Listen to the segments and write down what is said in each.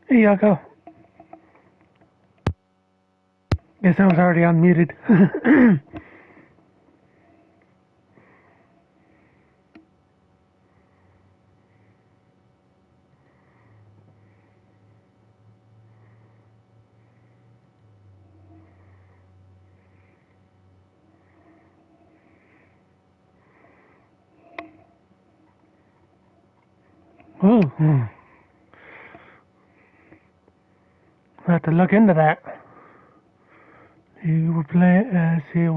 Hey, Yako. Guess I was already unmuted. Oh, I'll have to look into that. You were playing, it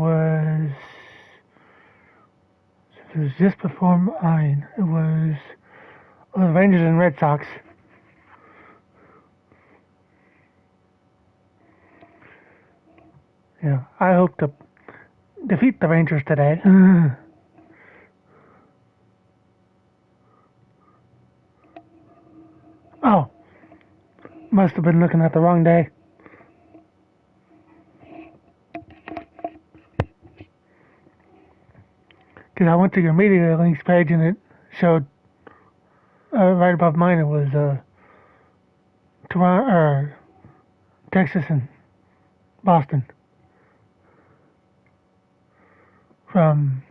was just before mine. It was the Rangers and Red Sox. Yeah, I hope to defeat the Rangers today. Oh, must have been looking at the wrong day. Because I went to your media links page and it showed right above mine. It was Toronto, Texas, and Boston from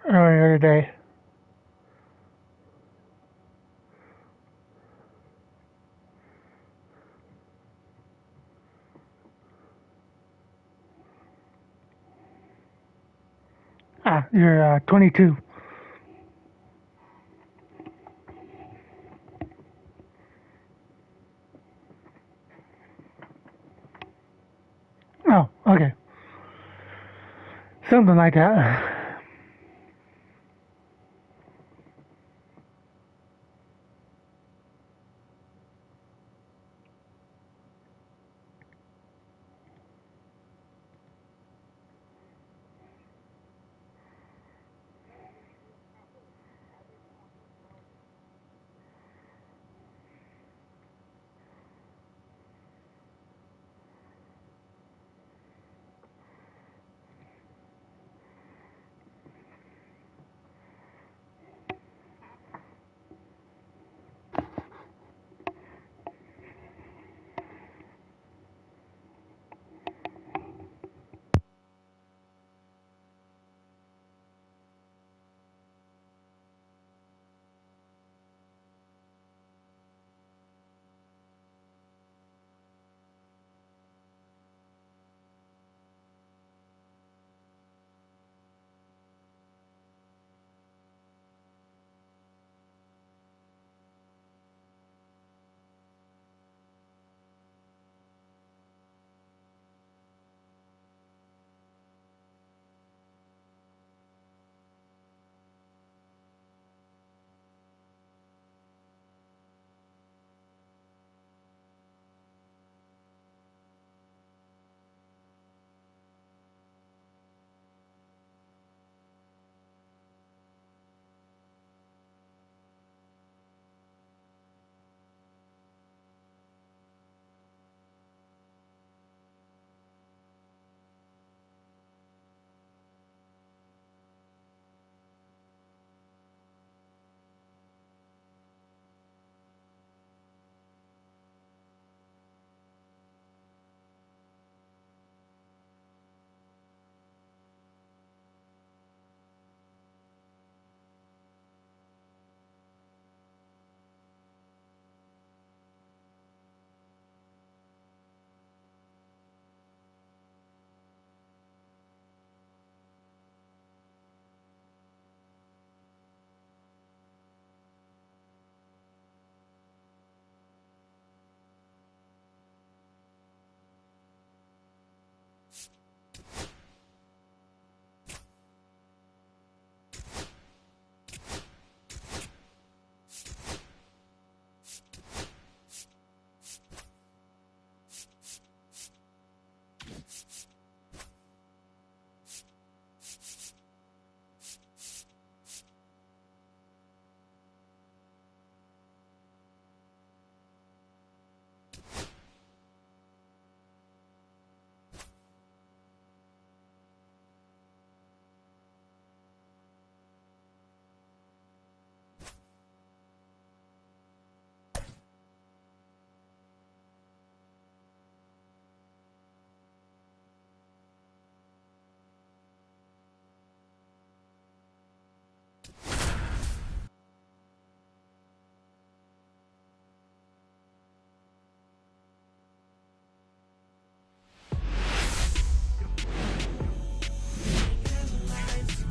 earlier today. Ah, you're 22. Oh, okay. Something like that.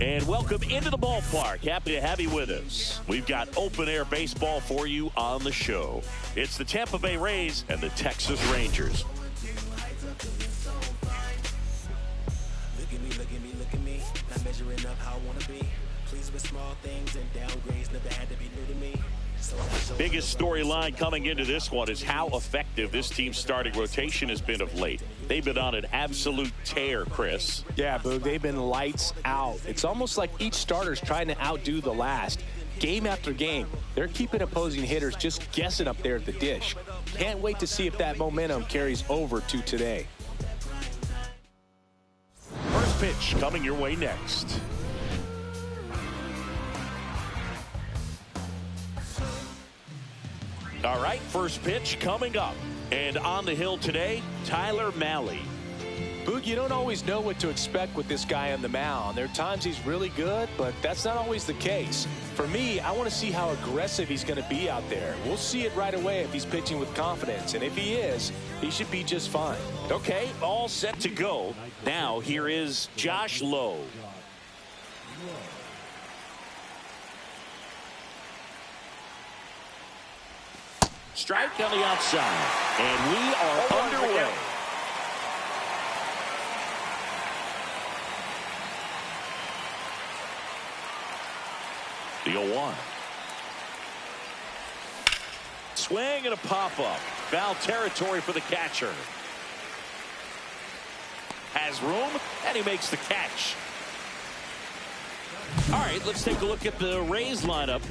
And welcome into the ballpark. Happy to have you with us. We've got open-air baseball for you on the show. It's the Tampa Bay Rays and the Texas Rangers. Look at me. Not measuring up how I want to be. Pleased with small things and downgrades never had to be new to me. Biggest storyline coming into this one is how effective this team's starting rotation has been of late. They've been on an absolute tear, Chris. Yeah, Boog, they've been lights out. It's almost like each starter's trying to outdo the last. Game after game, they're keeping opposing hitters just guessing up there at the dish. Can't wait to see if that momentum carries over to today. First pitch coming your way next. All right, first pitch coming up. And on the hill today, Tyler Mahle. Boog, you don't always know what to expect with this guy on the mound. There are times he's really good, but that's not always the case. For me, I want to see how aggressive he's going to be out there. We'll see it right away if he's pitching with confidence. And if he is, he should be just fine. Okay, all set to go. Now here is Josh Lowe. Strike on the outside, and we are underway. The 0-1. Swing and a pop-up. Foul territory for the catcher. Has room, and he makes the catch. All right, let's take a look at the Rays lineup.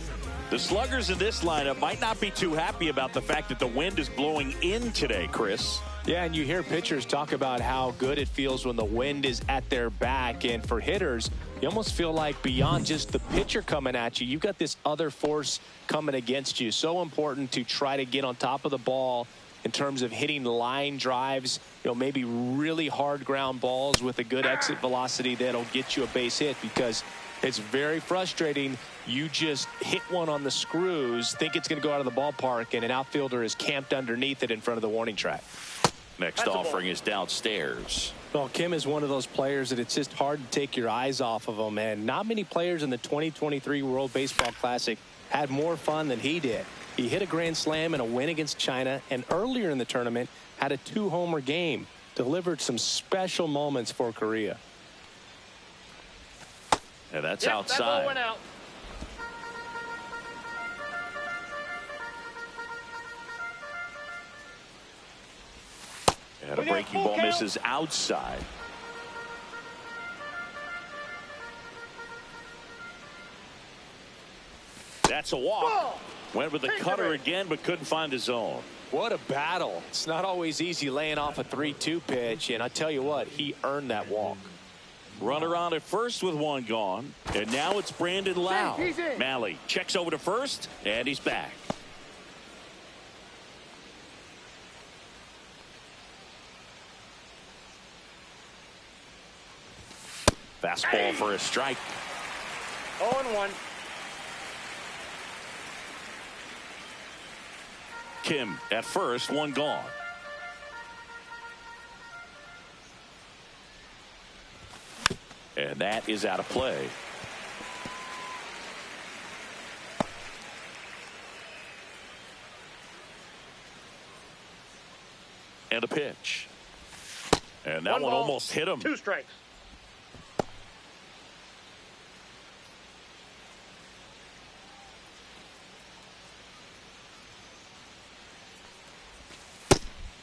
The sluggers in this lineup might not be too happy about the fact that the wind is blowing in today, Chris. Yeah, and you hear pitchers talk about how good it feels when the wind is at their back. And for hitters, you almost feel like beyond just the pitcher coming at you, you've got this other force coming against you. So important to try to get on top of the ball in terms of hitting line drives, maybe really hard ground balls with a good exit velocity that'll get you a base hit, because it's very frustrating. You just hit one on the screws, think it's going to go out of the ballpark, and an outfielder is camped underneath it in front of the warning track. Next offering is downstairs. Well, Kim is one of those players that it's just hard to take your eyes off of him, and not many players in the 2023 World Baseball Classic had more fun than he did. He hit a grand slam in a win against China, and earlier in the tournament had a 2-homer game, delivered some special moments for Korea. And that's outside. That ball went out. And a breaking ball misses outside. That's a walk. Went with the cutter again, but couldn't find his zone. What a battle. It's not always easy laying off a 3-2 pitch, and I tell you what, he earned that walk. Runner on at first with one gone, and now it's Brandon Lau. Mahle checks over to first, and he's back. Fastball for a strike. 0-1. Kim at first, one gone. And that is out of play. And a pitch. And that one almost hit him. 2 strikes.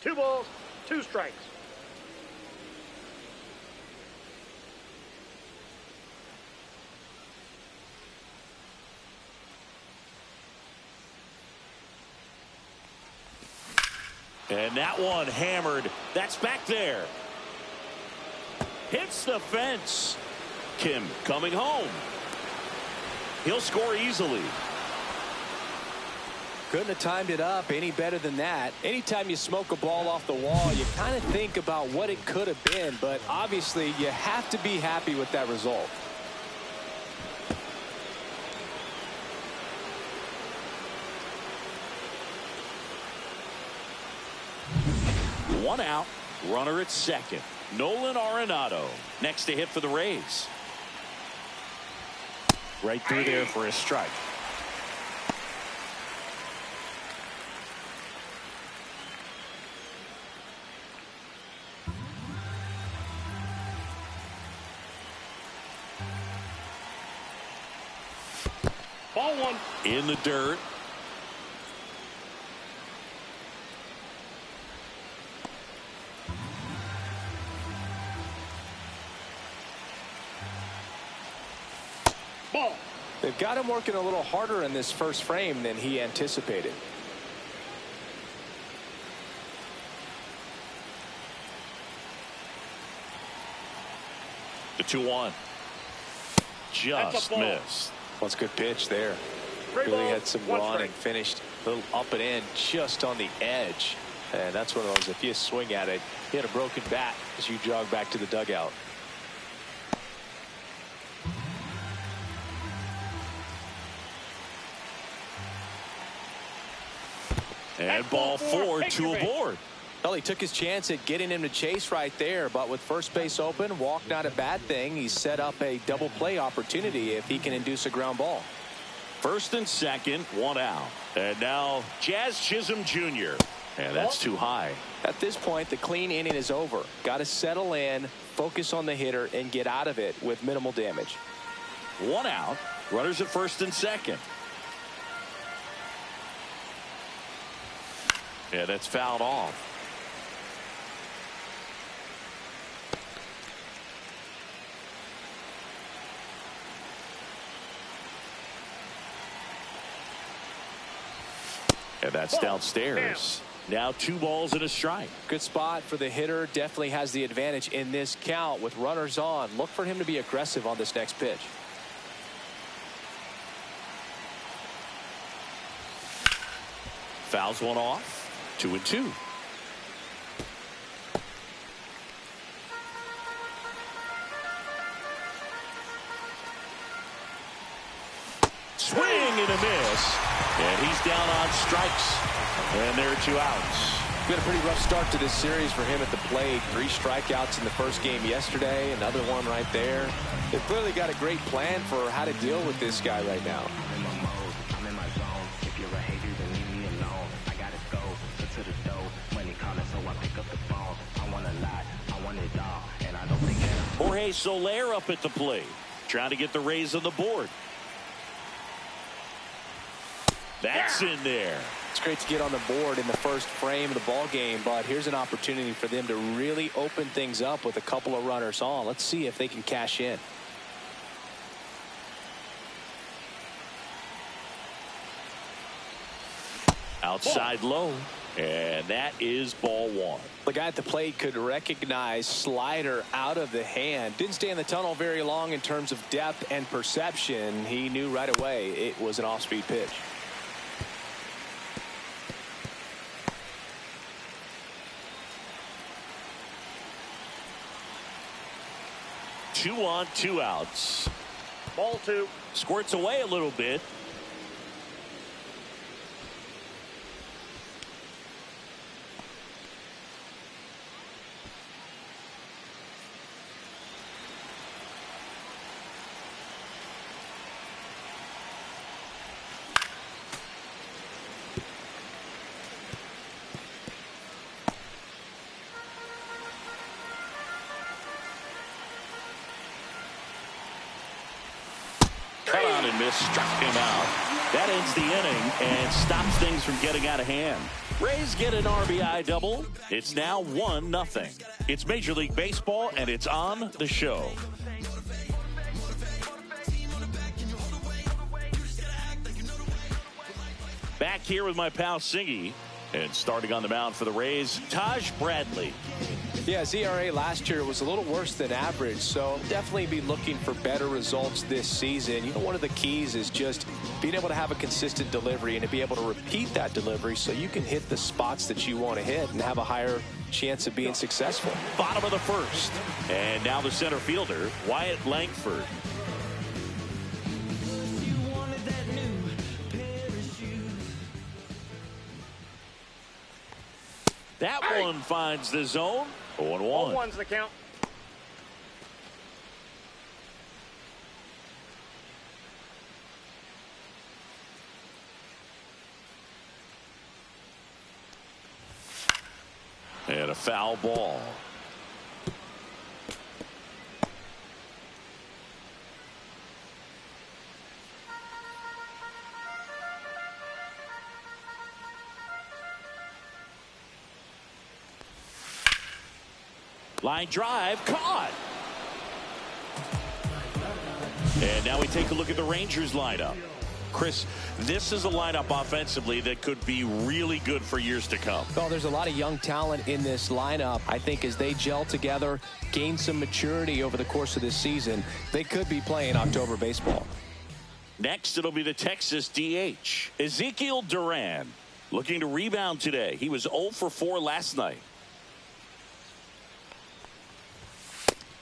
Two balls, 2 strikes. And that one hammered. That's back there. Hits the fence. Kim coming home. He'll score easily. Couldn't have timed it up any better than that. Anytime you smoke a ball off the wall, you kind of think about what it could have been, but obviously you have to be happy with that result. One out, runner at second. Nolan Arenado next to hit for the Rays. Right through there for a strike. Ball one. In the dirt. Ball. They've got him working a little harder in this first frame than he anticipated. The 2-1. Just missed. Well, it's a good pitch there. Three Really balls, had some one run strike. and finished a little up and in just on the edge. And that's one of those, if you swing at it, you had a broken bat as you jog back to the dugout. And ball 4, 2 aboard. Well, he took his chance at getting him to chase right there, but with first base open, walk not a bad thing. He set up a double play opportunity if he can induce a ground ball. First and second, 1 out. And now Jazz Chisholm Jr. And that's too high. At this point, the clean inning is over. Got to settle in, focus on the hitter, and get out of it with minimal damage. 1 out. Runners at first and second. Yeah, that's fouled off. And that's downstairs. Now 2 balls and a strike. Good spot for the hitter. Definitely has the advantage in this count with runners on. Look for him to be aggressive on this next pitch. Fouls one off. 2-2. Swing and a miss. And he's down on strikes. And there are 2 outs. Been a pretty rough start to this series for him at the plate. 3 strikeouts in the first game yesterday. Another one right there. They've clearly got a great plan for how to deal with this guy right now. I'm in my mode, I'm in my zone. If you're a hater, then leave me alone. I gotta go to the dough. Money calling, so I pick up the phone. I want a lot, I want it all, and I don't think Jorge Soler up at the plate, trying to get the Rays on the board. That's in there. It's great to get on the board in the first frame of the ball game, but here's an opportunity for them to really open things up with a couple of runners on. Let's see if they can cash in. Outside low, and that is ball 1. The guy at the plate could recognize slider out of the hand. Didn't stay in the tunnel very long in terms of depth and perception. He knew right away it was an off-speed pitch. 2 on, 2 outs. Ball 2. Squirts away a little bit. Cut on and miss, struck him out. That ends the inning and stops things from getting out of hand. Rays get an RBI double. It's now 1-0. It's Major League Baseball, and it's on the show. Back here with my pal Singy, and starting on the mound for the Rays, Taj Bradley. Yeah, his ERA last year was a little worse than average, so definitely be looking for better results this season. You know, one of the keys is just being able to have a consistent delivery and to be able to repeat that delivery so you can hit the spots that you want to hit and have a higher chance of being successful. Bottom of the first. And now the center fielder, Wyatt Langford. That one finds the zone. 0-1. 0-1's the count. And a foul ball. Line drive, caught. And now we take a look at the Rangers lineup. Chris, this is a lineup offensively that could be really good for years to come. Well, there's a lot of young talent in this lineup. I think as they gel together, gain some maturity over the course of this season, they could be playing October baseball. Next, it'll be the Texas DH, Ezekiel Duran, looking to rebound today. He was 0 for 4 last night.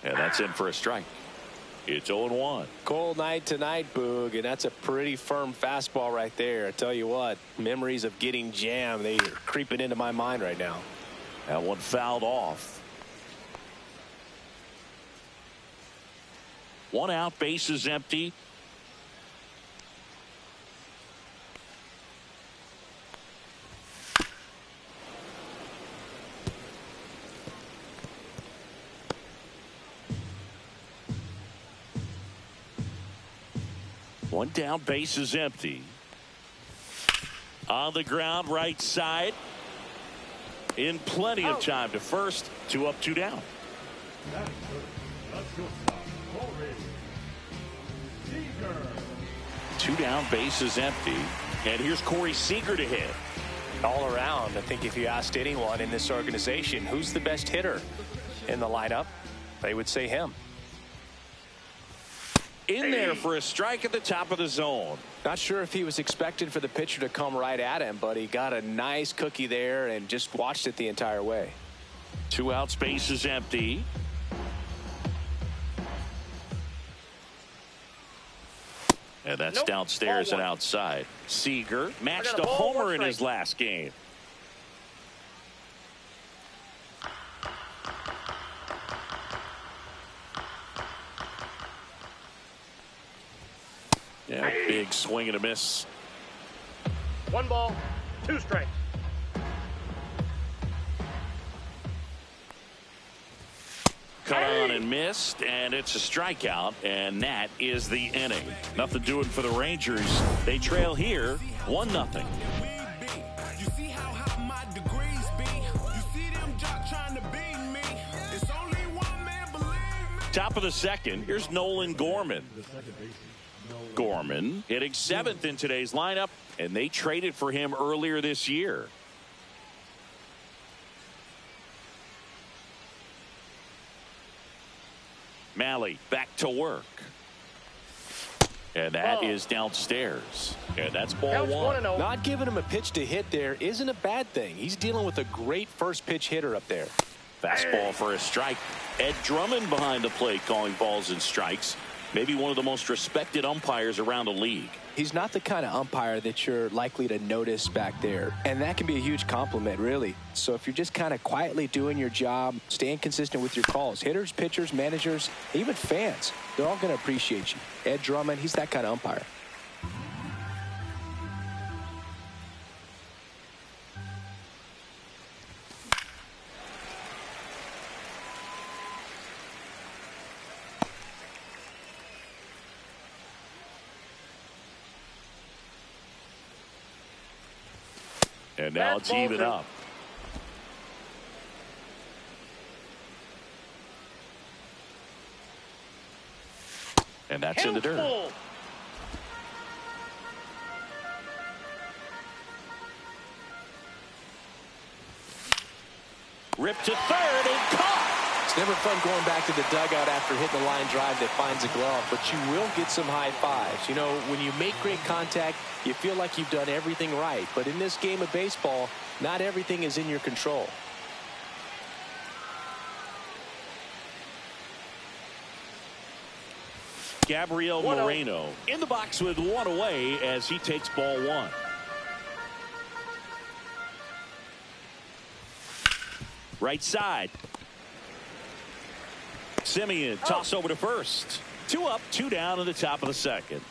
And that's in for a strike. It's 0-1. Cold night tonight, Boog, and that's a pretty firm fastball right there. I tell you what, memories of getting jammed, they are creeping into my mind right now. That one fouled off. 1 out, bases empty. One down, base is empty. On the ground, right side. In plenty of time to first. 2 up, 2 down. 2 down, base is empty. And here's Corey Seager to hit. All around, I think if you asked anyone in this organization who's the best hitter in the lineup, they would say him. In there for a strike at the top of the zone. Not sure if he was expected for the pitcher to come right at him, but he got a nice cookie there and just watched it the entire way. 2 outs, base is empty. And that's downstairs and outside. Seager matched a homer in his last game. Yeah, big swing and a miss. 1 ball, 2 strikes. Cut on and missed, and it's a strikeout, and that is the inning. Nothing doing for the Rangers. They trail here 1-0. Top of the second, here's Nolan Gorman. Gorman hitting 7th in today's lineup, and they traded for him earlier this year. Malley back to work. And that is downstairs. And that's ball 1. Not giving him a pitch to hit there isn't a bad thing. He's dealing with a great first pitch hitter up there. Fastball for a strike. Ed Drummond behind the plate calling balls and strikes. Maybe one of the most respected umpires around the league. He's not the kind of umpire that you're likely to notice back there. And that can be a huge compliment, really. So if you're just kind of quietly doing your job, staying consistent with your calls, hitters, pitchers, managers, even fans, they're all going to appreciate you. Ed Drummond, he's that kind of umpire. And now it's even up. And that's in the dirt. Ripped to third and caught. It's never fun going back to the dugout after hitting the line drive that finds a glove, but you will get some high fives. You know, when you make great contact, you feel like you've done everything right. But in this game of baseball, not everything is in your control. Gabriel Moreno in the box with 1 away as he takes ball 1. Right side. Simeon toss over to first. 2 up, 2 down in the top of the second.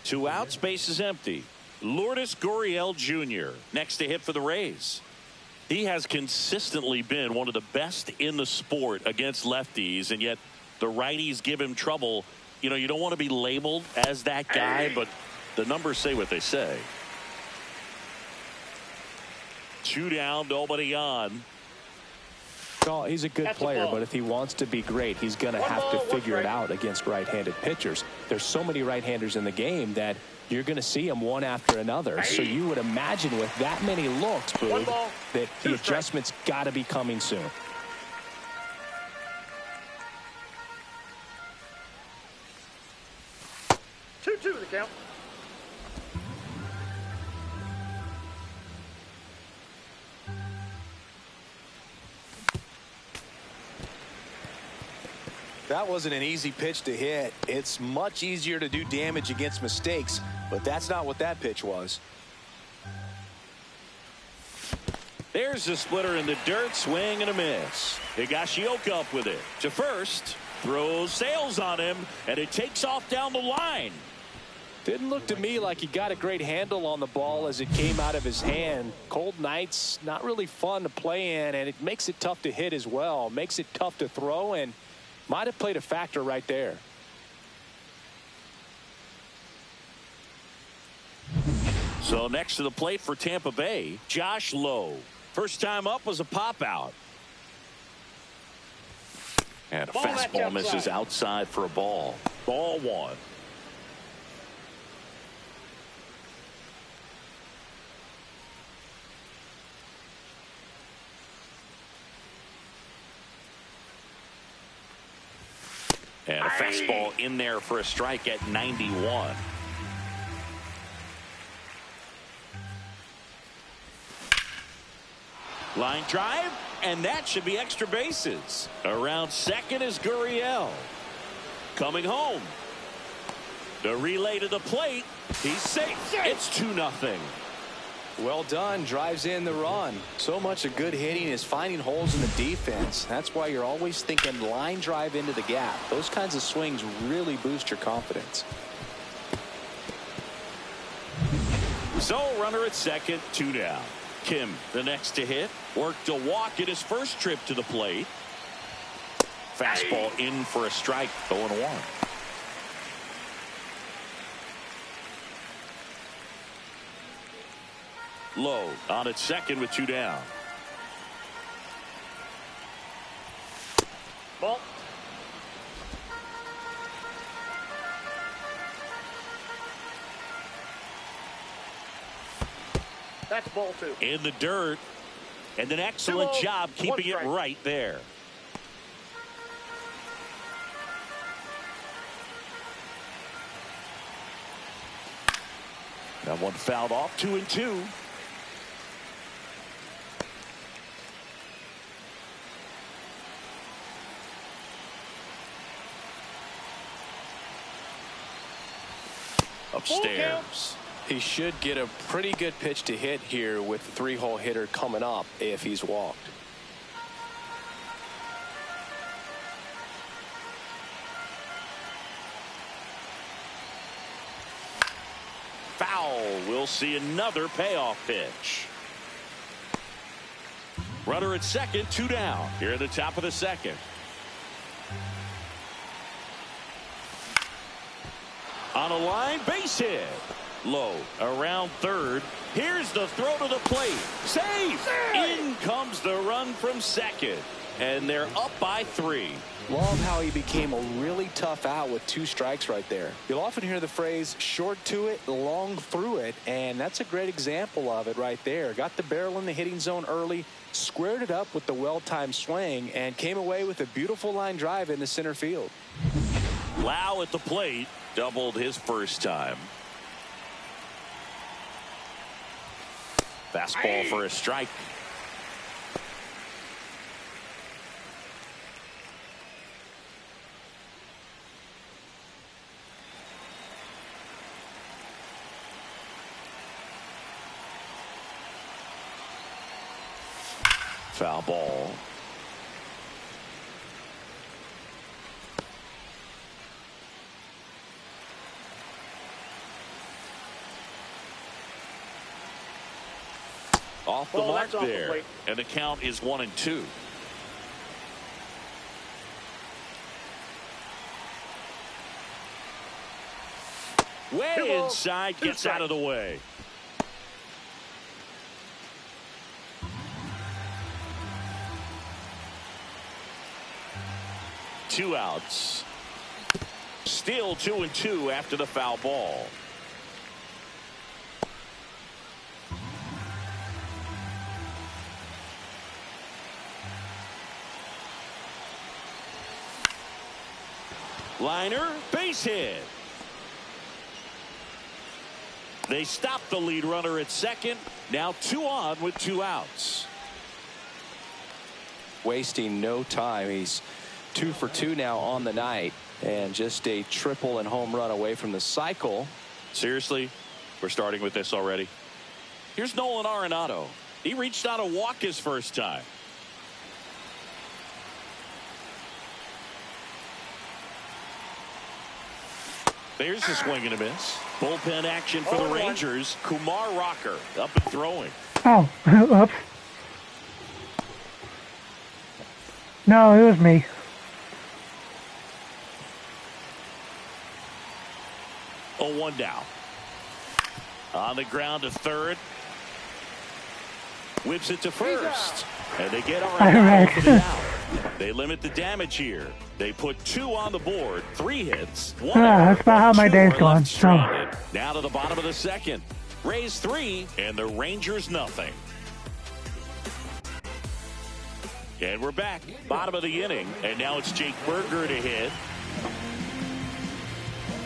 Two outs, base is empty. Lourdes Gurriel Jr. next to hit for the Rays. He has consistently been one of the best in the sport against lefties, and yet the righties give him trouble. You know, you don't want to be labeled as that guy, but the numbers say what they say. 2 down, nobody on. Oh, he's a good player, but if he wants to be great, he's going to have to figure it out against right-handed pitchers. There's so many right-handers in the game that you're going to see them one after another. So you would imagine with that many looks, Boog, that the adjustment's got to be coming soon. Two the count. That wasn't an easy pitch to hit. It's much easier to do damage against mistakes, but that's not what that pitch was. There's the splitter in the dirt, swing and a miss. Higashioka up with it to first, throws sails on him, and it takes off down the line. Didn't look to me like he got a great handle on the ball as it came out of his hand. Cold nights, not really fun to play in, and it makes it tough to hit as well. Makes it tough to throw, and might have played a factor right there. So next to the plate for Tampa Bay, Josh Lowe. First time up was a pop out. And a fastball misses outside for a ball. Ball 1. And a fastball in there for a strike at 91. Line drive, and that should be extra bases. Around second is Gurriel. Coming home. The relay to the plate. He's safe. It's 2-0. Well done. Drives in the run. So much of good hitting is finding holes in the defense. That's why you're always thinking line drive into the gap. Those kinds of swings really boost your confidence. So runner at second, 2 down. Kim, the next to hit, worked a walk in his first trip to the plate. Fastball in for a strike, 0-1. Low on at second with 2 down. Ball. That's ball 2. In the dirt. And an excellent job keeping it right there. That one fouled off, 2-2. Upstairs. He should get a pretty good pitch to hit here with the 3-hole hitter coming up if he's walked. Foul. We'll see another payoff pitch. Runner at second, 2 down. Here at the top of the second. On a line, base hit. Low around third. Here's the throw to the plate. Safe. In comes the run from second. And they're up by 3. Love how he became a really tough out with 2 strikes right there. You'll often hear the phrase short to it, long through it, and that's a great example of it right there. Got the barrel in the hitting zone early, squared it up with the well-timed swing, and came away with a beautiful line drive into center field. Lau at the plate, doubled his first time. Fastball for a strike. Foul ball. Off the Ball, mark that's off the there. plate. And the count is 1-2. Way 2 balls, inside, 2 gets out of the strikes. way. Two outs. Still 2-2 after the foul ball. Liner, base hit. They stop the lead runner at second. Now 2 on with 2 outs. Wasting no time. He's 2 for 2 now on the night, and just a triple and home run away from the cycle. Seriously, we're starting with this already. Here's Nolan Arenado. He reached out a walk his first time. There's a swing and a miss. Bullpen action for the Rangers. Kumar Rocker up and throwing. Oh, oops. No, it was me. Oh, 1 down. On the ground to third. Whips it to first. And they get Arenado for the out. They limit the damage here. They put 2 on the board, 3 hits. 1 that's about how my 2 day's are going. left So, stranded. Now to the bottom of the second. Rays 3 and the Rangers nothing. And we're back. Bottom of the inning. And now it's Jake Berger to hit.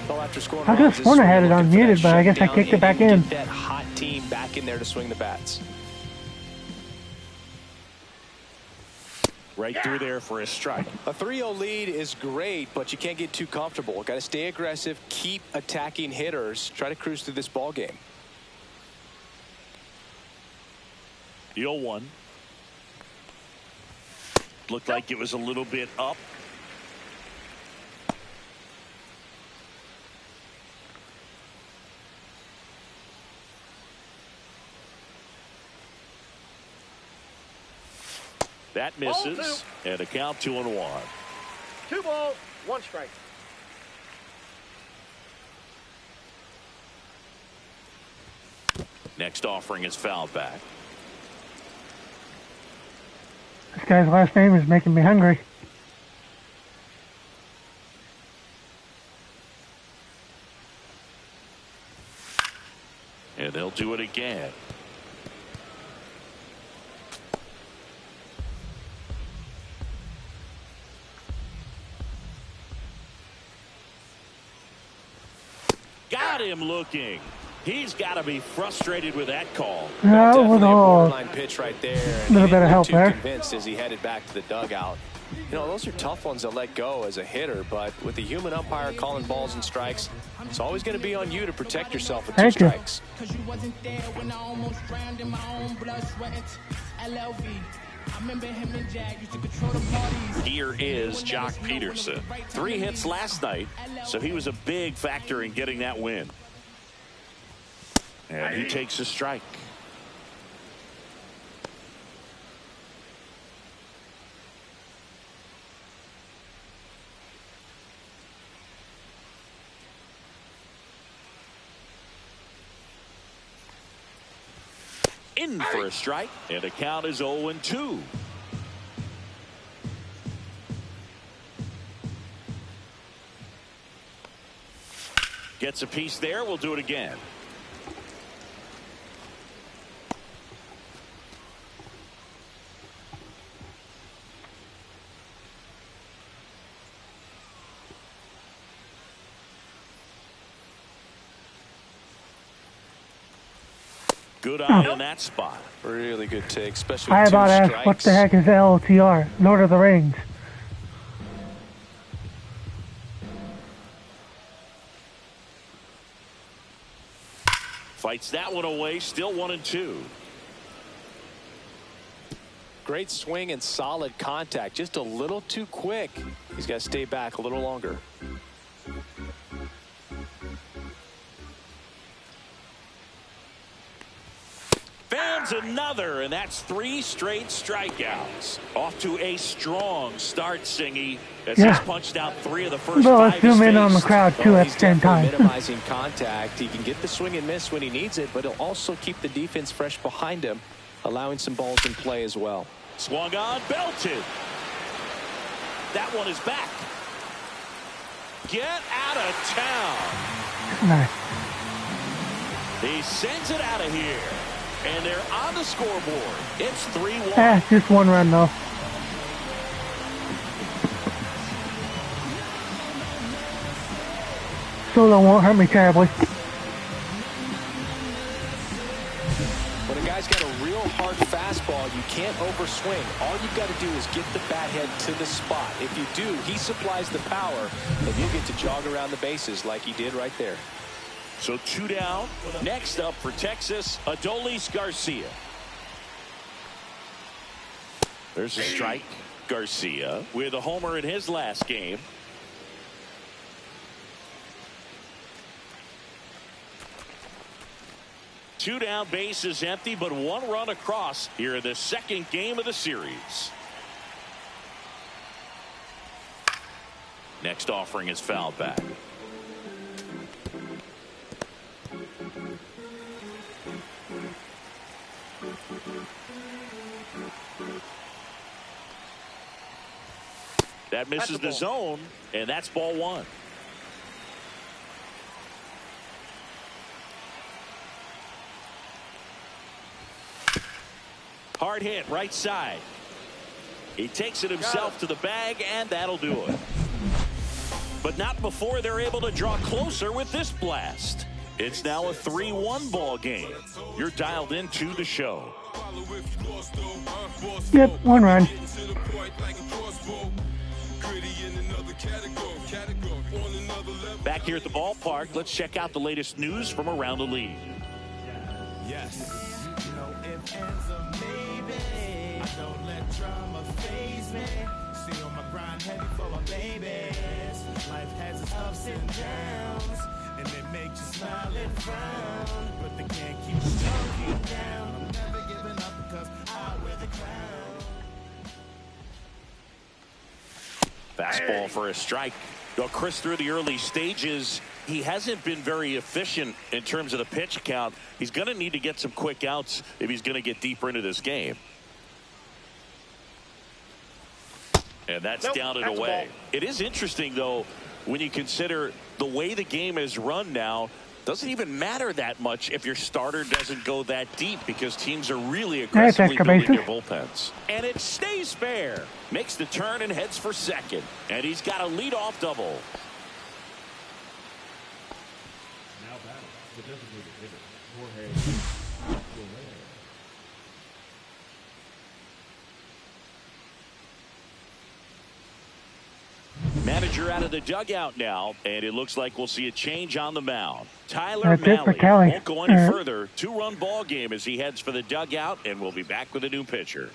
Well, after scoring I could have sworn I had it unmuted, but I guess I kicked it back in. Get that hot team back in there to swing the bats. Right through there for a strike. A 3-0 lead is great, but you can't get too comfortable. Got to stay aggressive, keep attacking hitters, try to cruise through this ball game. The 0-1. Looked like it was a little bit up. That misses. And a count 2-1. 2 balls, 1 strike. Next offering is fouled back. this guy's last name is making me hungry. And they'll do it again. Got him looking. He's got to be frustrated with that call. That was Definitely a all. borderline pitch right there. Little bit of help there. Convinced as he headed back to the dugout. You know, those are tough ones to let go as a hitter, but with the human umpire calling balls and strikes, it's always going to be on you to protect yourself with 2 Thank you. strikes. Here is Jock Peterson. 3 hits last night, so he was a big factor in getting that win. And he takes a strike. In for a strike, and the count is 0-2. Gets a piece there. We'll do it again. Good eye in that spot. Really good take, especially I with 2 about asked, strikes. what the heck is LTR? Lord of the Rings. Fights that one away. Still 1-2. Great swing and solid contact. Just a little too quick. He's got to stay back a little longer. Fan lands another, and that's 3 straight strikeouts. Off to a strong start, Singy, as he's punched out 3 of the first 5 let's zoom in on the crowd, too, at the same time. Minimizing contact. He can get the swing and miss when he needs it, but he'll also keep the defense fresh behind him, allowing some balls in play as well. Swung on, belted. That one is back. Get out of town. Nice. He sends it out of here. And they're on the scoreboard. It's 3-1. Just 1 run, though. Solo won't hurt me terribly. When a guy's got a real hard fastball, you can't overswing. All you've got to do is get the bat head to the spot. If you do, he supplies the power, and you'll get to jog around the bases like he did right there. So 2 down. Next up for Texas, Adolis Garcia. There's a strike. Garcia with a homer in his last game. Two down, bases empty, but 1 run across here in the second game of the series. Next offering is fouled back. That misses the zone, and that's ball 1. Hard hit, right side. He takes it himself to the bag, and that'll do it. But not before they're able to draw closer with this blast. It's now a 3-1 ball game. You're dialed into the show. Yep, 1 run. Back here at the ballpark, let's check out the latest news from around the league. Yes. Don't let drama faze me. See on my grind heavy for my babies. Life has its ups and downs, and they make you smile and frown, but they can't keep the strong down. I'm never giving up because I wear the crown. Fastball for a strike. Well, Chris, through the early stages, he hasn't been very efficient in terms of the pitch count. He's going to need to get some quick outs if he's going to get deeper into this game. And that's down and away. It is interesting, though, when you consider the way the game is run now. Doesn't even matter that much if your starter doesn't go that deep, because teams are really aggressively building their bullpens. And it stays fair. Makes the turn and heads for second. And he's got a leadoff double. Now batting, the designated hitter, Jorge. Manager out of the dugout now, and it looks like we'll see a change on the mound. Tyler That's it for Malley Kelly. won't go any further. 2-run ball game as he heads for the dugout, and we'll be back with a new pitcher.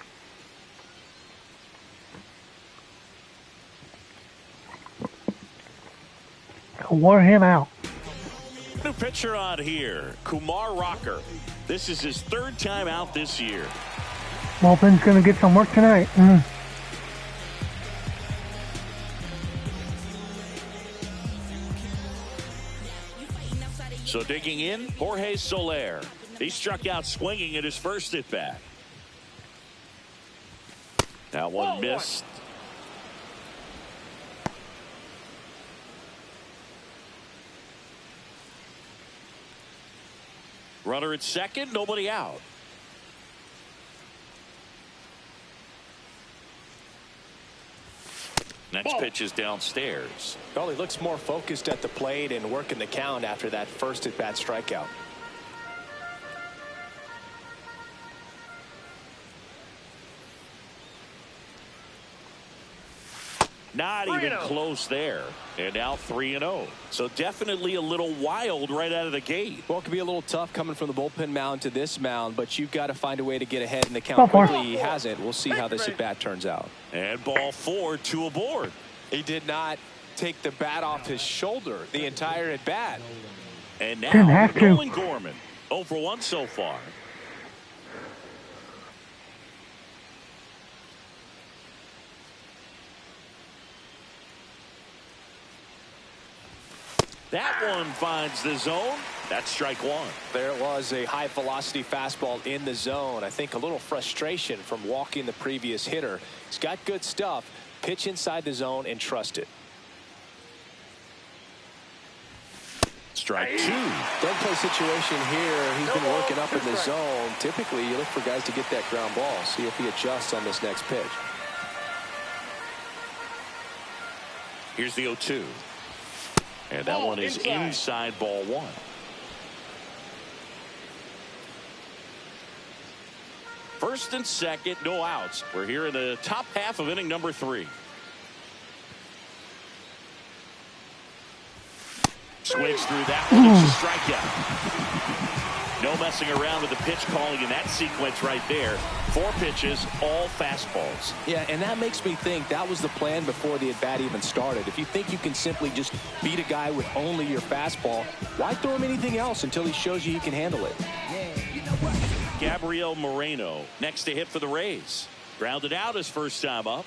Wore him out. New pitcher on here, Kumar Rocker. This is his 3rd time out this year. Bullpen's going to get some work tonight. So digging in, Jorge Soler. He struck out swinging at his first at bat. That one missed. Runner at second, nobody out. Next pitch is downstairs. Well, he looks more focused at the plate and working the count after that first at-bat strikeout. Not even close there. And now 3-0. So definitely a little wild right out of the gate. Well, it could be a little tough coming from the bullpen mound to this mound, but you've got to find a way to get ahead in the count quickly. He hasn't. We'll see how this at-bat turns out. And ball 4, 2 aboard. He did not take the bat off his shoulder the entire at-bat. And now Nolan Gorman. 0 for 1 so far. That one finds the zone. That's strike one. There it was, a high velocity fastball in the zone. I think a little frustration from walking the previous hitter. He's got good stuff. Pitch inside the zone and trust it. Strike two. Don't play situation here. He's been working up in the zone. Typically, you look for guys to get that ground ball. See if he adjusts on this next pitch. Here's the 0-2. And that one is inside ball one. First and second, no outs. We're here in the top half of inning number 3. Swings through that one. It's a strikeout. No messing around with the pitch calling in that sequence right there. 4 pitches, all fastballs. Yeah, and that makes me think that was the plan before the at-bat even started. If you think you can simply just beat a guy with only your fastball, why throw him anything else until he shows you he can handle it? Gabriel Moreno next to hit for the Rays. Grounded out his first time up.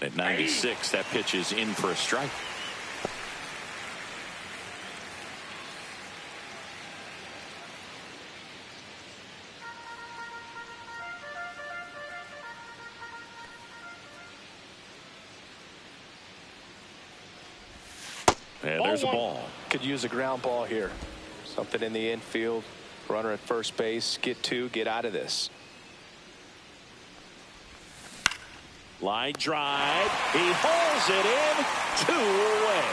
At 96, that pitch is in for a strike. And there's a ball. Could use a ground ball here. Something in the infield. Runner at first base. Get 2. Get out of this. Line drive. He holds it in. 2 away.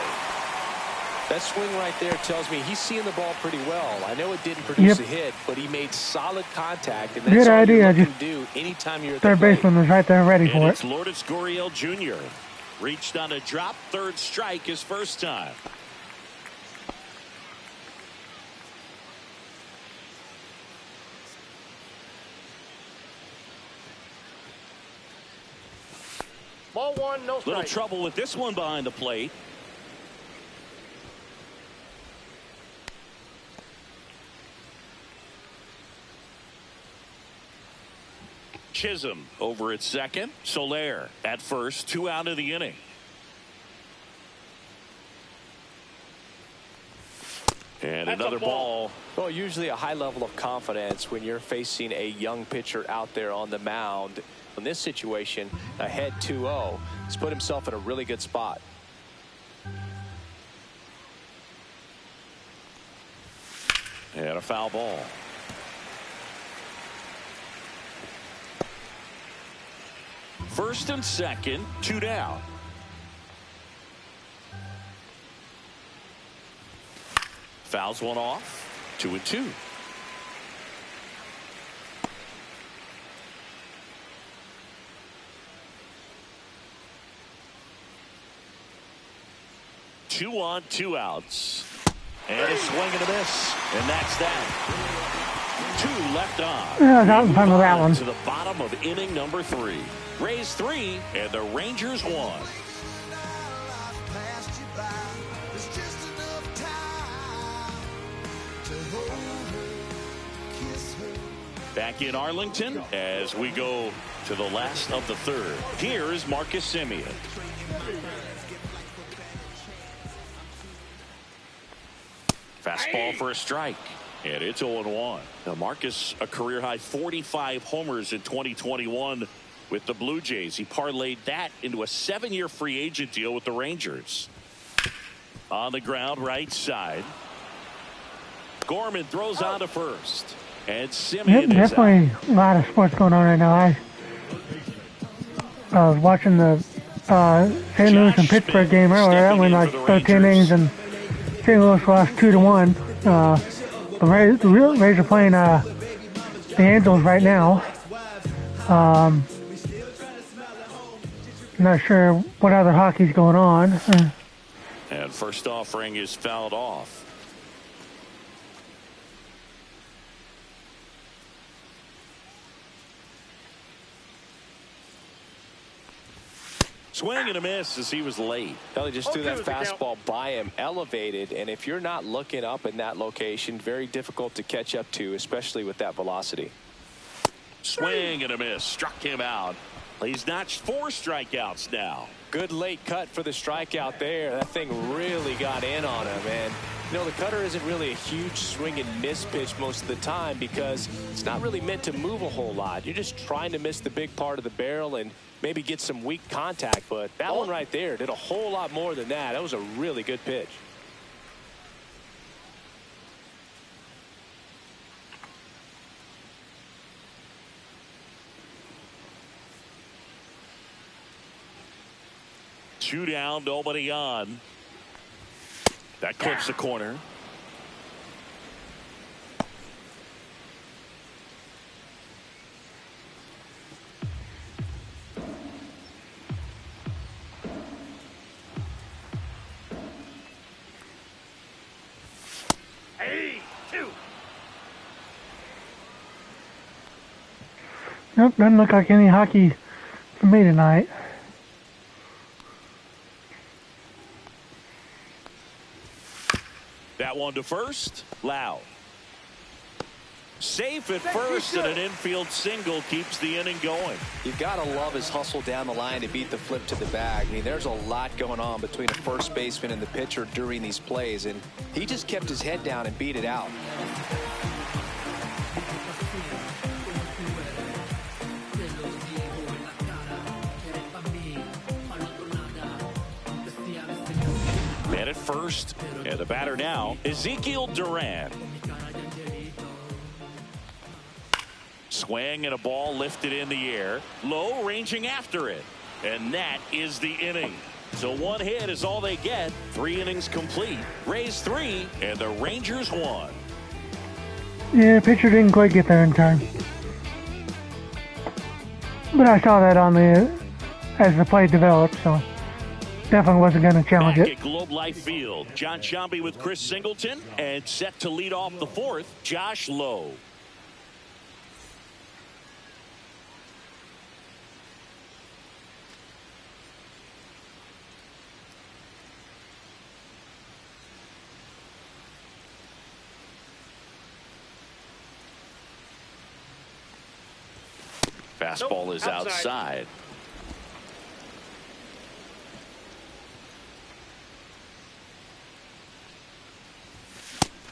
That swing right there tells me he's seeing the ball pretty well. I know it didn't produce a hit, but he made solid contact, and that's good all idea. you can do anytime you're at the third plate. baseman was right there ready And for it's it. Lourdes Gurriel Jr. Reached on a drop. Third strike his first time. Ball one, no strike. Little trouble with this one behind the plate. Chisholm over at second. Soler at first. 2 out of the inning. And That's another a ball. Well, usually a high level of confidence when you're facing a young pitcher out there on the mound. In this situation, ahead 2-0. He's put himself in a really good spot. And a foul ball. First and second, 2 down. Fouls one off. 2-2. Two on, 2 outs. And a swing and a miss. And that's that. 2 left on. Yeah, that was fun with that one. To the bottom of inning number 3. Rays 3 and the Rangers 1. Back in Arlington as we go to the last of the 3rd. Here is Marcus Semien. Fastball for a strike. And it's 0-1. Now Marcus, a career-high 45 homers in 2021 with the Blue Jays. He parlayed that into a 7-year free agent deal with the Rangers. On the ground, right side. Gorman throws on to first. And Semien is Definitely a lot of sports going on right now. I was watching the St. Louis and Pittsburgh game earlier. That went like 13 innings, and St. Louis lost 2-1. The Rays are playing the Angels right now. Not sure what other hockey's going on. And first offering is fouled off. Swing and a miss as he was late. He just threw that fastball by him, elevated, and if you're not looking up in that location, very difficult to catch up to, especially with that velocity. Swing and a miss. Struck him out. He's notched 4 strikeouts now. Good late cut for the strikeout there. That thing really got in on him. And, you know, the cutter isn't really a huge swing and miss pitch most of the time because it's not really meant to move a whole lot. You're just trying to miss the big part of the barrel and maybe get some weak contact. But that one right there did a whole lot more than that. That was a really good pitch. Two down, nobody on. That clips the corner. Hey, 2. Nope, doesn't look like any hockey for me tonight. That one to first. Loud. Safe at first, and an infield single keeps the inning going. You gotta love his hustle down the line to beat the flip to the bag. I mean, there's a lot going on between a first baseman and the pitcher during these plays, and he just kept his head down and beat it out. Man at first, and the batter now, Ezekiel Duran. Swing and a ball lifted in the air, low, ranging after it, and that is the inning. So one hit is all they get. 3 innings complete. Rays 3 and the Rangers 1. Yeah, pitcher didn't quite get there in time. But I saw that on the as the play developed, so definitely wasn't going to challenge Back it. at Globe Life Field, John Sciambi with Chris Singleton, and set to lead off the 4th, Josh Lowe. Fastball is outside.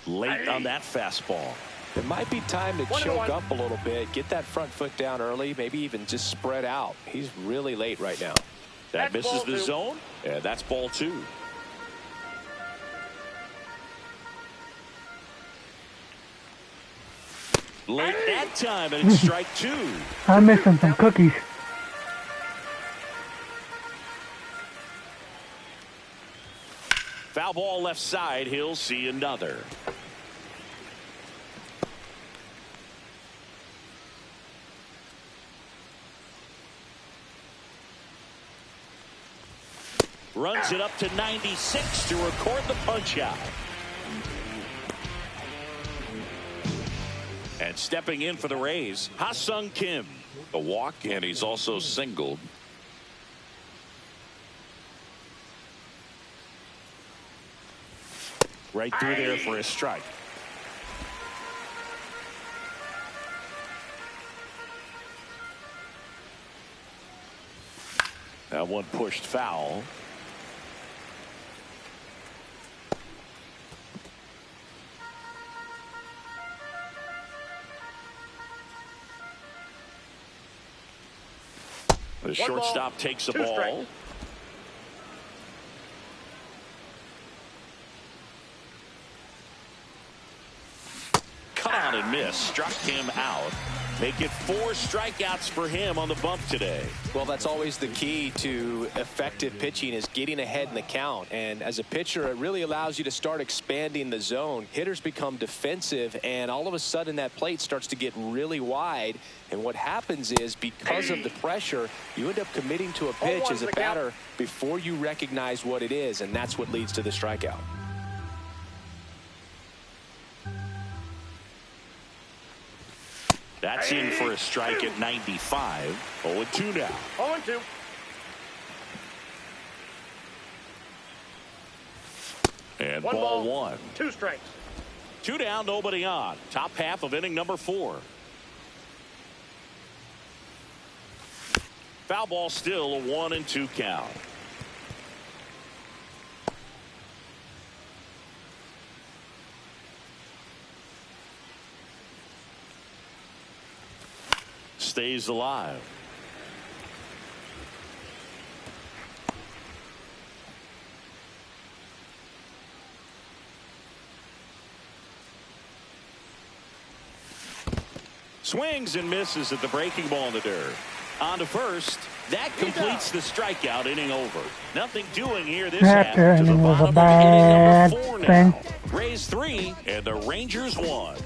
Late on that fastball. It might be time to choke up a little bit, get that front foot down early, maybe even just spread out. He's really late right now. That misses the zone, and that's ball 2. Late that time, and it's strike 2. I'm missing some cookies. Foul ball left side. He'll see another. Runs it up to 96 to record the punch out. And stepping in for the Rays, Ha-Sung Kim. A walk, and he's also singled. Right through there for a strike. That one pushed foul. The shortstop takes the ball. Strikes. Cut out and missed. Struck him out. Make it 4 strikeouts for him on the bump today. Well, that's always the key to effective pitching, is getting ahead in the count. And as a pitcher, it really allows you to start expanding the zone. Hitters become defensive, and all of a sudden that plate starts to get really wide. And what happens is, because of the pressure, you end up committing to a pitch as a batter before you recognize what it is, and that's what leads to the strikeout. That's in for a strike at 95. 0-2 now. 0-2. And ball 1. 2 strikes. 2 down, nobody on. Top half of inning number 4. Foul ball, still a 1-2 count. stays alive. Swings and misses at the breaking ball in the dirt. On to first. That completes the strikeout inning over. Nothing doing here this half. To the bottom of inning number 4 now. Rays 3 and the Rangers 1.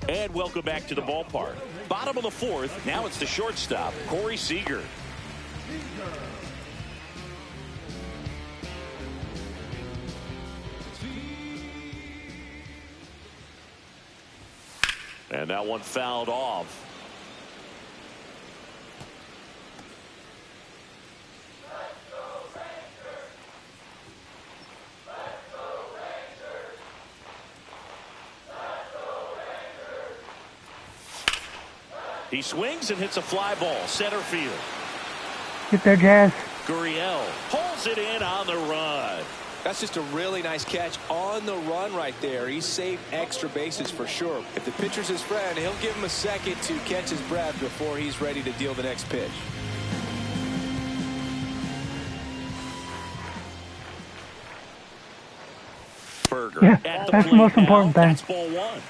And welcome back to the ballpark. Bottom of the 4th. Now it's the shortstop, Corey Seager. And that one fouled off. He swings and hits a fly ball center field. Get there, Jazz. Gurriel pulls it in on the run. That's just a really nice catch on the run right there. He saved extra bases for sure. If the pitcher's his friend, he'll give him a second to catch his breath before he's ready to deal the next pitch. Berger Yeah, at the that's plate the most now. important thing. That's ball 1.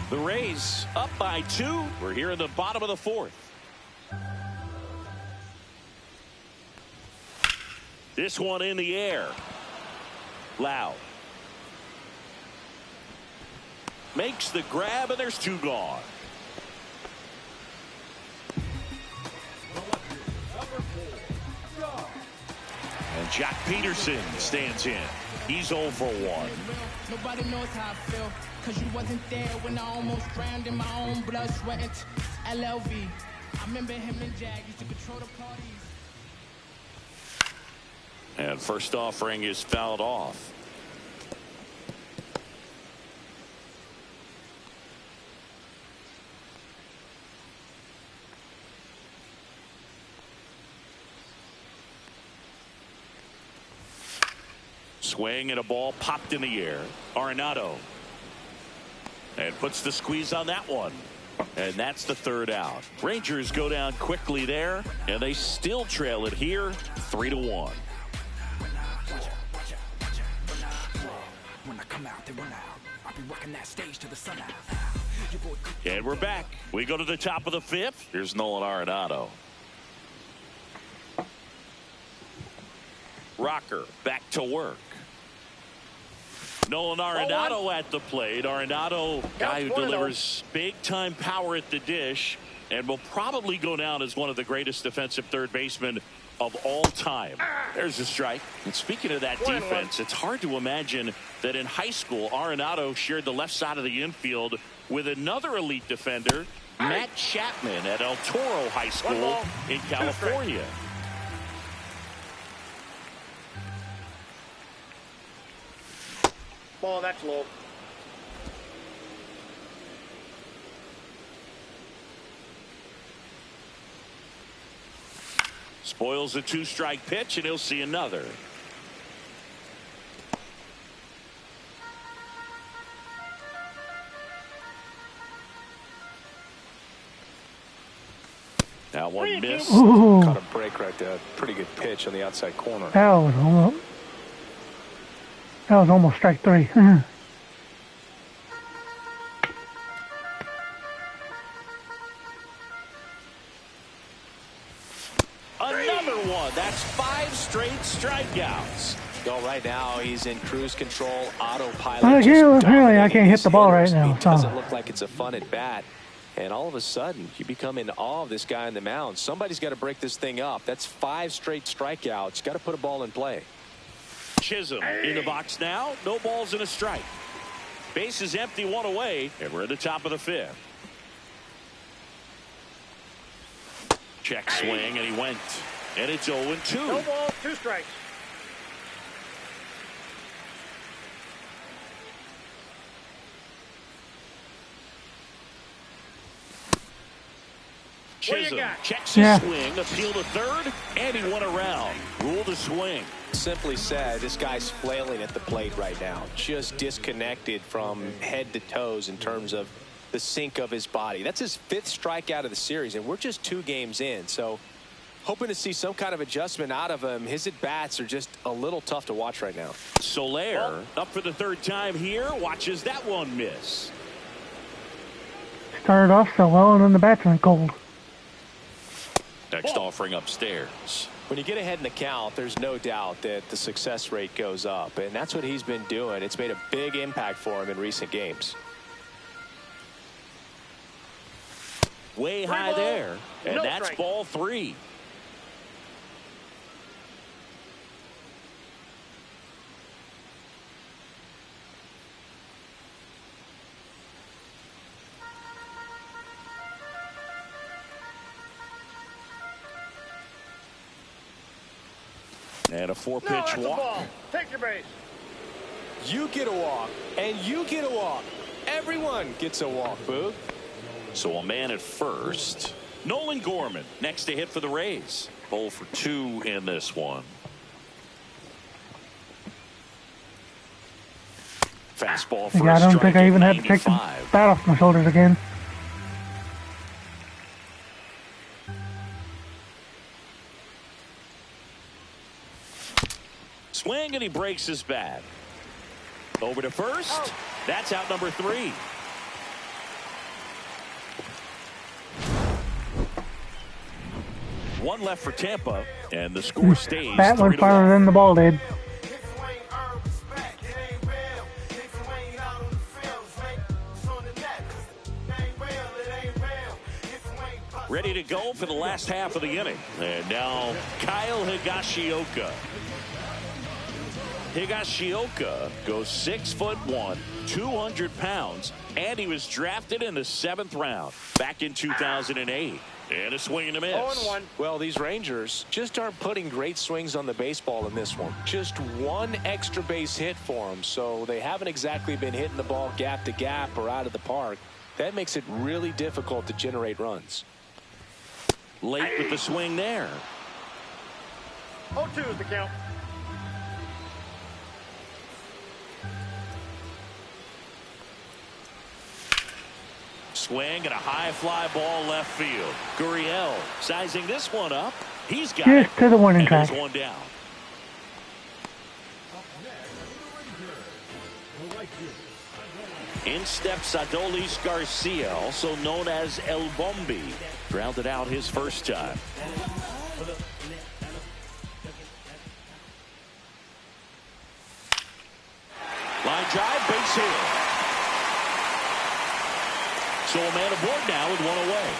The Rays up by 2. We're here in the bottom of the 4th. This one in the air. Loud. Makes the grab, and there's 2 gone. And Jack Peterson stands in. He's 0 for 1. Nobody knows how I feel, cause you wasn't there when I almost drowned in my own blood, sweat, and LLV. I remember him and Jag used to control the parties. And first offering is fouled off. Swing and a ball popped in the air. Arenado. And puts the squeeze on that one. And that's the 3rd out. Rangers go down quickly there, and they still trail it here 3-1. And we're back. We go to the top of the 5th. Here's Nolan Arenado. Rocker back to work. Nolan Arenado at the plate. Arenado, guy who delivers big-time power at the dish and will probably go down as one of the greatest defensive third basemen of all time. There's a strike. And speaking of that defense, it's hard to imagine that in high school, Arenado shared the left side of the infield with another elite defender, Matt Chapman, at El Toro High School in California. Ball, that's low. Spoils a 2-strike pitch, and he'll see another. That one missed. Ooh. Caught a break right there. Pretty good pitch on the outside corner. That was almost strike 3. Another one. That's 5 straight strikeouts. Well, right now he's in cruise control, autopilot. Apparently I can't hit the ball right now. It doesn't look like it's a fun at bat. And all of a sudden, you become in awe of this guy on the mound. Somebody's got to break this thing up. That's 5 straight strikeouts. Got to put a ball in play. Chisholm in the box now. No balls and a strike. Base is empty, 1 away, and we're at the top of the 5th. Check swing, and he went. And it's 0-2. No balls, 2 strikes. Chisholm checks his swing, appeal to third, and he went around. Ruled a swing. Simply said, this guy's flailing at the plate right now, just disconnected from head to toes in terms of the sink of his body. That's his 5th strikeout of the series, and we're just 2 games in. So hoping to see some kind of adjustment out of him. His at-bats are just a little tough to watch right now. Soler up for the 3rd time here, watches that one miss. Started off so well, and then the bats went cold. Next offering upstairs. When you get ahead in the count, there's no doubt that the success rate goes up, and that's what he's been doing. It's made a big impact for him in recent games. Way high there, and that's ball 3. And a 4-pitch walk. Take your base. You get a walk, and you get a walk. Everyone gets a walk, Boog. So a man at first. Nolan Gorman next to hit for the Rays. 0 for 2 in this one. Fastball for I don't think I even had to take the bat off my shoulders again. Swing, and he breaks his bat. Over to first. That's out number 3. One left for Tampa, and the score stays. Bat went farther than the ball did. Ready to go for the last half of the inning. And now Kyle Higashioka. Higashioka goes 6'1", 200 pounds, and he was drafted in the 7th round back in 2008. And a swing and a miss. 0-1. Well, these Rangers just aren't putting great swings on the baseball in this one. Just one extra base hit for them, so they haven't exactly been hitting the ball gap to gap or out of the park. That makes it really difficult to generate runs. Late with the swing there. 0-2 is the count. Swing and a high fly ball left field. Gurriel sizing this one up. He's got Just it. to the warning And track. there's one down. In steps Adolis Garcia, also known as El Bombi. Grounded out his first time. Line drive, base hit. So a man aboard now with one away.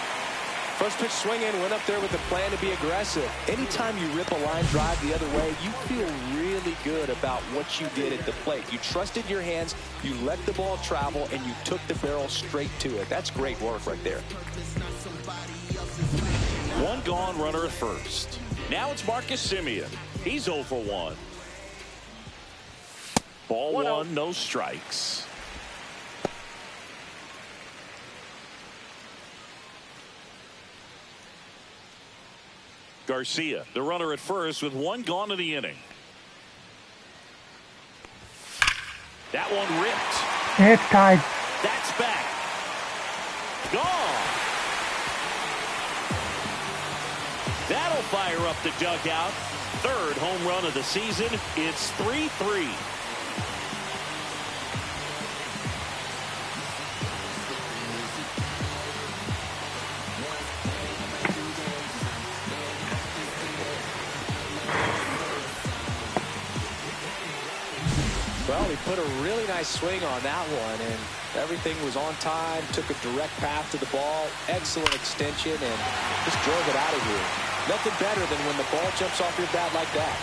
First pitch swinging, went up there with a plan to be aggressive. Anytime you rip a line drive the other way, you feel really good about what you did at the plate. You trusted your hands, you let the ball travel, and you took the barrel straight to it. That's great work right there. One gone, runner at first. Now it's Marcus Semien. He's 0 for 1. Ball 1, no strikes. Garcia, the runner at first with one gone in the inning. That one ripped. It's tied. That's back. Gone. That'll fire up the dugout. 3rd home run of the season. It's 3-3. Well, he put a really nice swing on that one, and everything was on time, took a direct path to the ball, excellent extension, and just drove it out of here. Nothing better than when the ball jumps off your bat like that.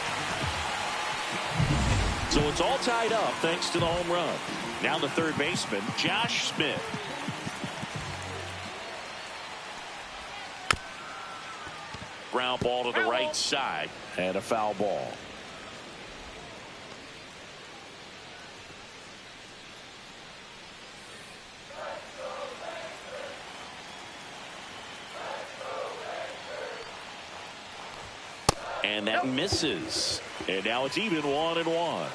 So it's all tied up thanks to the home run. Now the 3rd baseman, Josh Smith. Ground ball to the right side, and a foul ball. And that misses. And now it's even 1-1.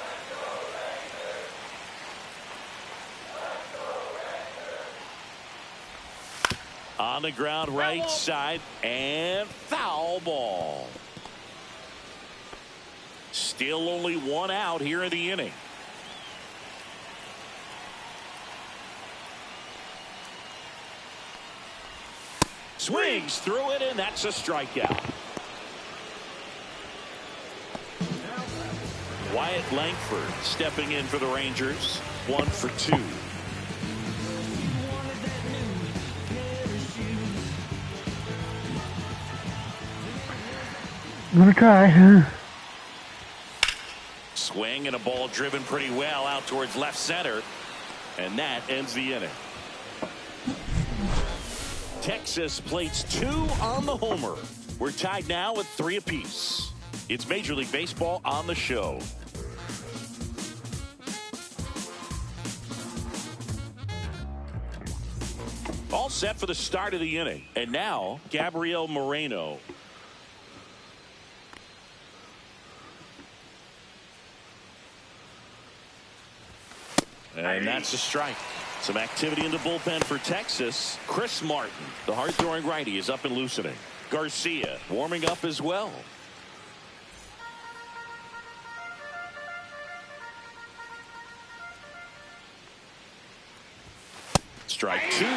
On the ground, right side, and foul ball. Still only one out here in the inning. Swings through it, and that's a strikeout. Wyatt Langford stepping in for the Rangers. 1 for 2. I'm gonna try. Swing and a ball driven pretty well out towards left center. And that ends the inning. Texas plates 2 on the homer. We're tied now with 3 apiece. It's Major League Baseball on the show. All set for the start of the inning. And now, Gabriel Moreno. And that's a strike. Some activity in the bullpen for Texas. Chris Martin, the hard-throwing righty, is up and loosening. Garcia warming up as well. Strike 2. 0-2.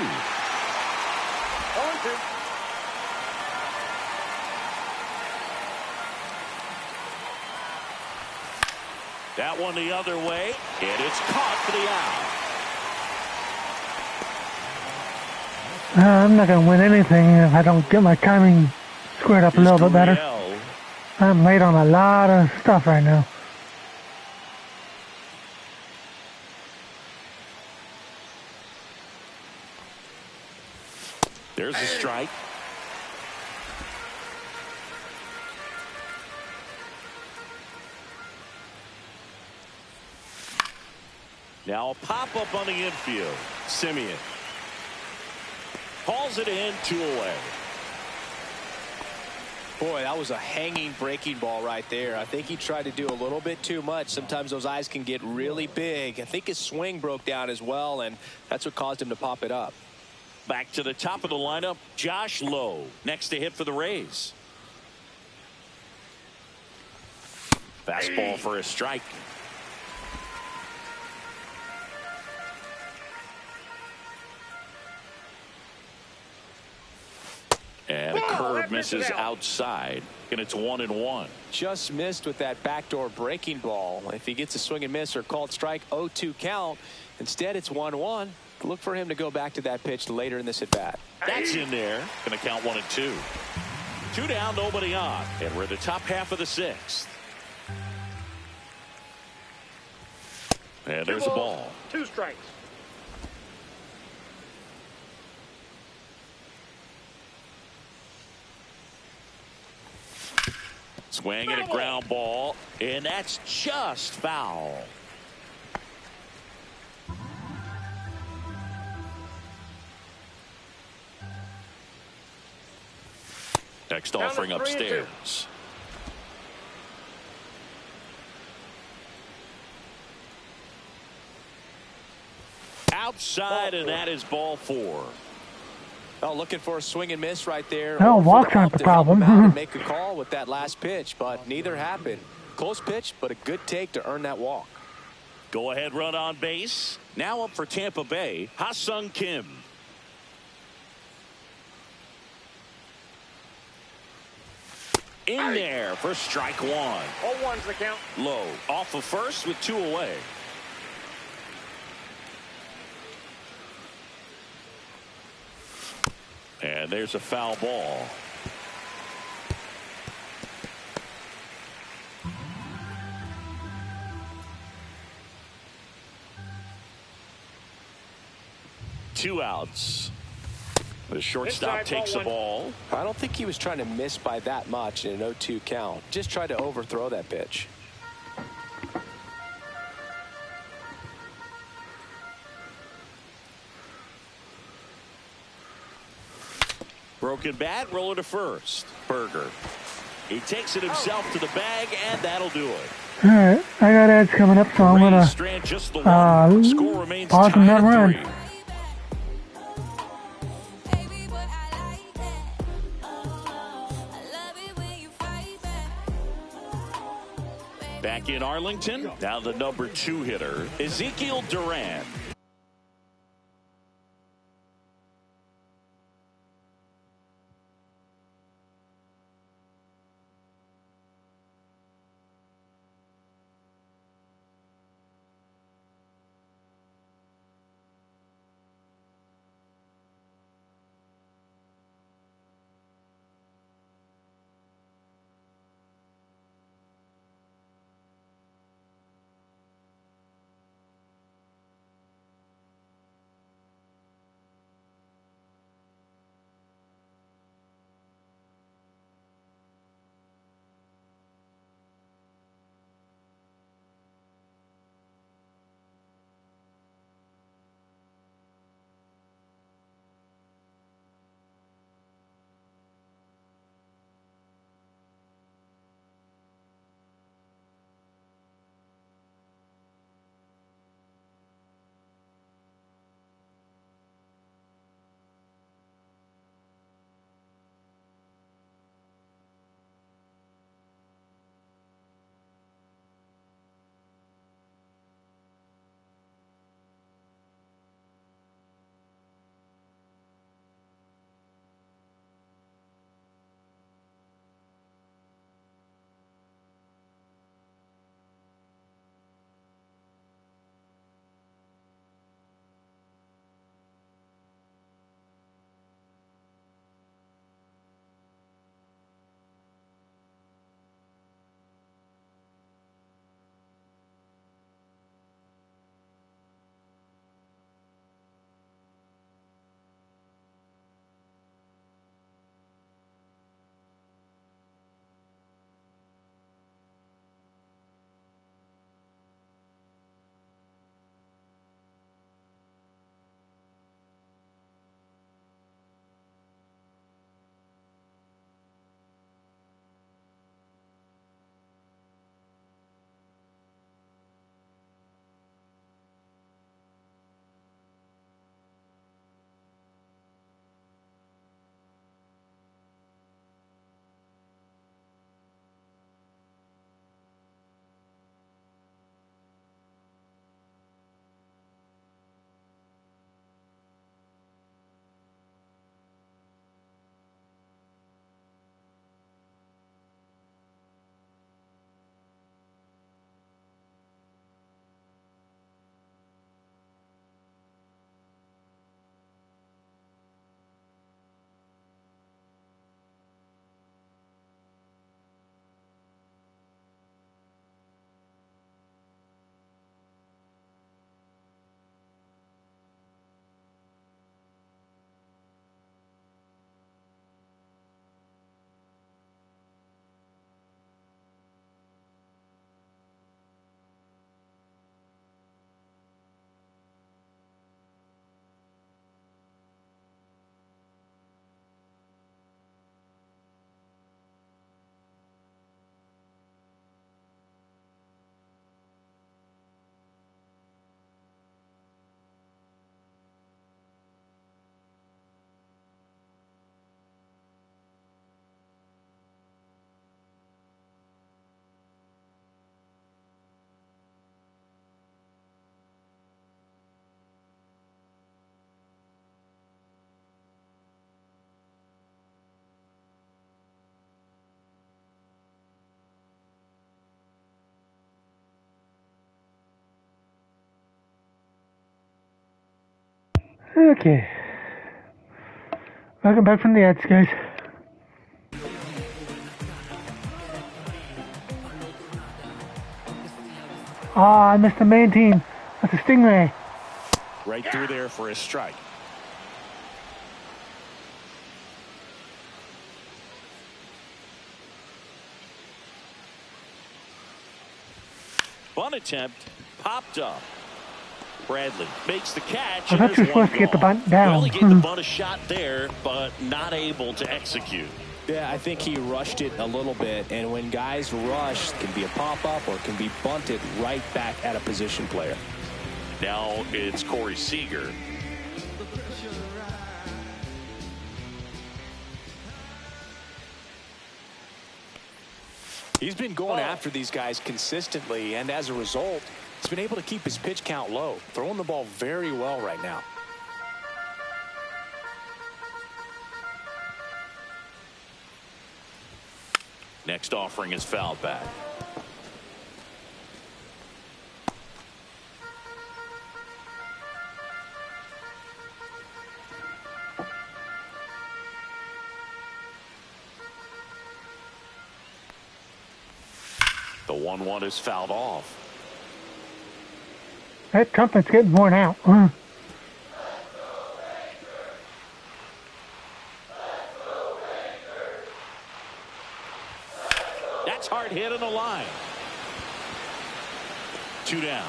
That one the other way, and it's caught for the out. I'm not going to win anything if I don't get my timing squared up a little bit better. I'm late on a lot of stuff right now. There's a strike. Now a pop-up on the infield. Simeon calls it in, 2 away. Boy, that was a hanging breaking ball right there. I think he tried to do a little bit too much. Sometimes those eyes can get really big. I think his swing broke down as well, and that's what caused him to pop it up. Back to the top of the lineup, Josh Lowe, next to hit for the Rays. Fastball for a strike. And a curve misses outside, and it's 1-1. Just missed with that backdoor breaking ball. If he gets a swing and miss or called strike, 0-2 count. Instead, it's 1-1. Look for him to go back to that pitch later in this at bat. That's in there. Going to count 1-2. 2 down, nobody on, and we're in the top half of the 6th. And there's a ball. 2 strikes. Swing and a ground ball, and that's just foul. Next offering upstairs. Outside, and that is ball 4. Oh, looking for a swing and miss right there. No, walks aren't the problem. Make a call with that last pitch, but neither happened. Close pitch, but a good take to earn that walk. Go ahead run on base. Now up for Tampa Bay, Ha-Sung Kim. In there for strike 1. 0-1's the count. Low off of first with 2 away. And there's a foul ball. Two outs. The shortstop takes the ball. I don't think he was trying to miss by that much in an 0-2 count. Just tried to overthrow that pitch. Broken bat, roller to first. Berger. He takes it himself to the bag, and that'll do it. All right, I got ads coming up, so I'm gonna pause and not run. Back in Arlington, now the number 2 hitter, Ezekiel Duran. Okay. Welcome back from the ads, guys. I missed the main team. That's a Stingray. Right through there for a strike. Bunt attempt popped up. Bradley makes the catch. I thought you were supposed to get the bunt down. Well, he gave the bunt a shot there, but not able to execute. Yeah, I think he rushed it a little bit, and when guys rush, it can be a pop-up or it can be bunted right back at a position player. Now it's Corey Seager. He's been going after these guys consistently, and as a result, he's been able to keep his pitch count low, throwing the ball very well right now. Next offering is fouled back. The 1-1 is fouled off. That trumpet's getting worn out. That's hard hit on the line. 2 down.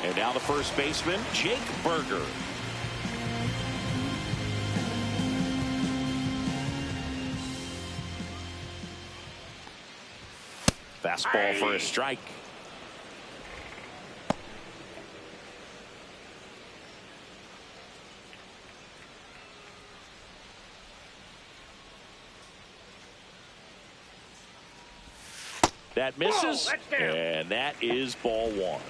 And now the first baseman, Jake Berger. Fastball for a strike. That misses, and that is ball 1.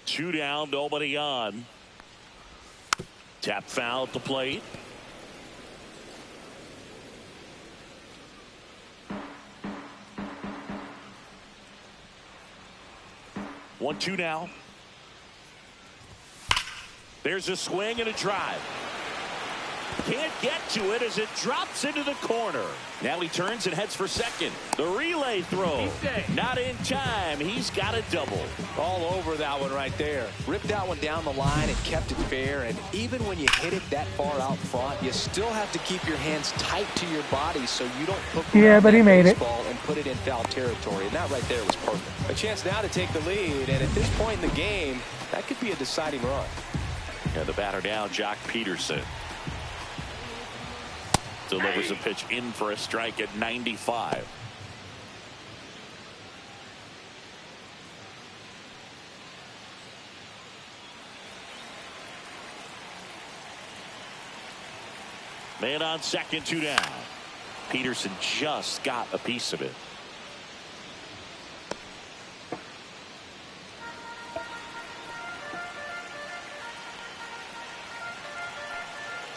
Two down, nobody on. Tap foul at the plate. One, two now. There's a swing and a drive. Can't get to it as it drops into the corner. Now he turns and heads for second. The relay throw. Not in time. He's got a double. All over that one right there. Ripped that one down the line and kept it fair. And even when you hit it that far out front, you still have to keep your hands tight to your body so you don't hook but he made it and put it in foul territory. And that right there was perfect. A chance now to take the lead. And at this point in the game, that could be a deciding run. Yeah, the batter now, Jock Peterson. Delivers a pitch in for a strike at 95. Man on second, 2 down. Peterson just got a piece of it.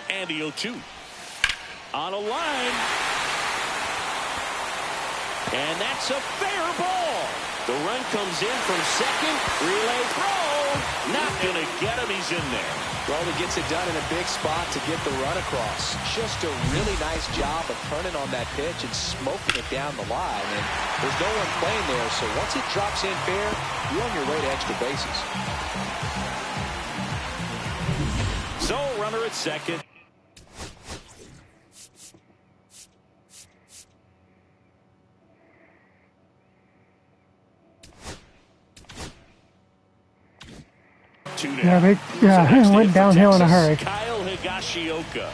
And the 0-2. On a line. And that's a fair ball. The run comes in from second. Relay throw. Not going to get him. He's in there. Well, he gets it done in a big spot to get the run across. Just a really nice job of turning on that pitch and smoking it down the line. And there's no one playing there, so once it drops in fair, you're on your way to extra bases. So, runner at second. Yeah, it went downhill in a hurry. Kyle Higashioka.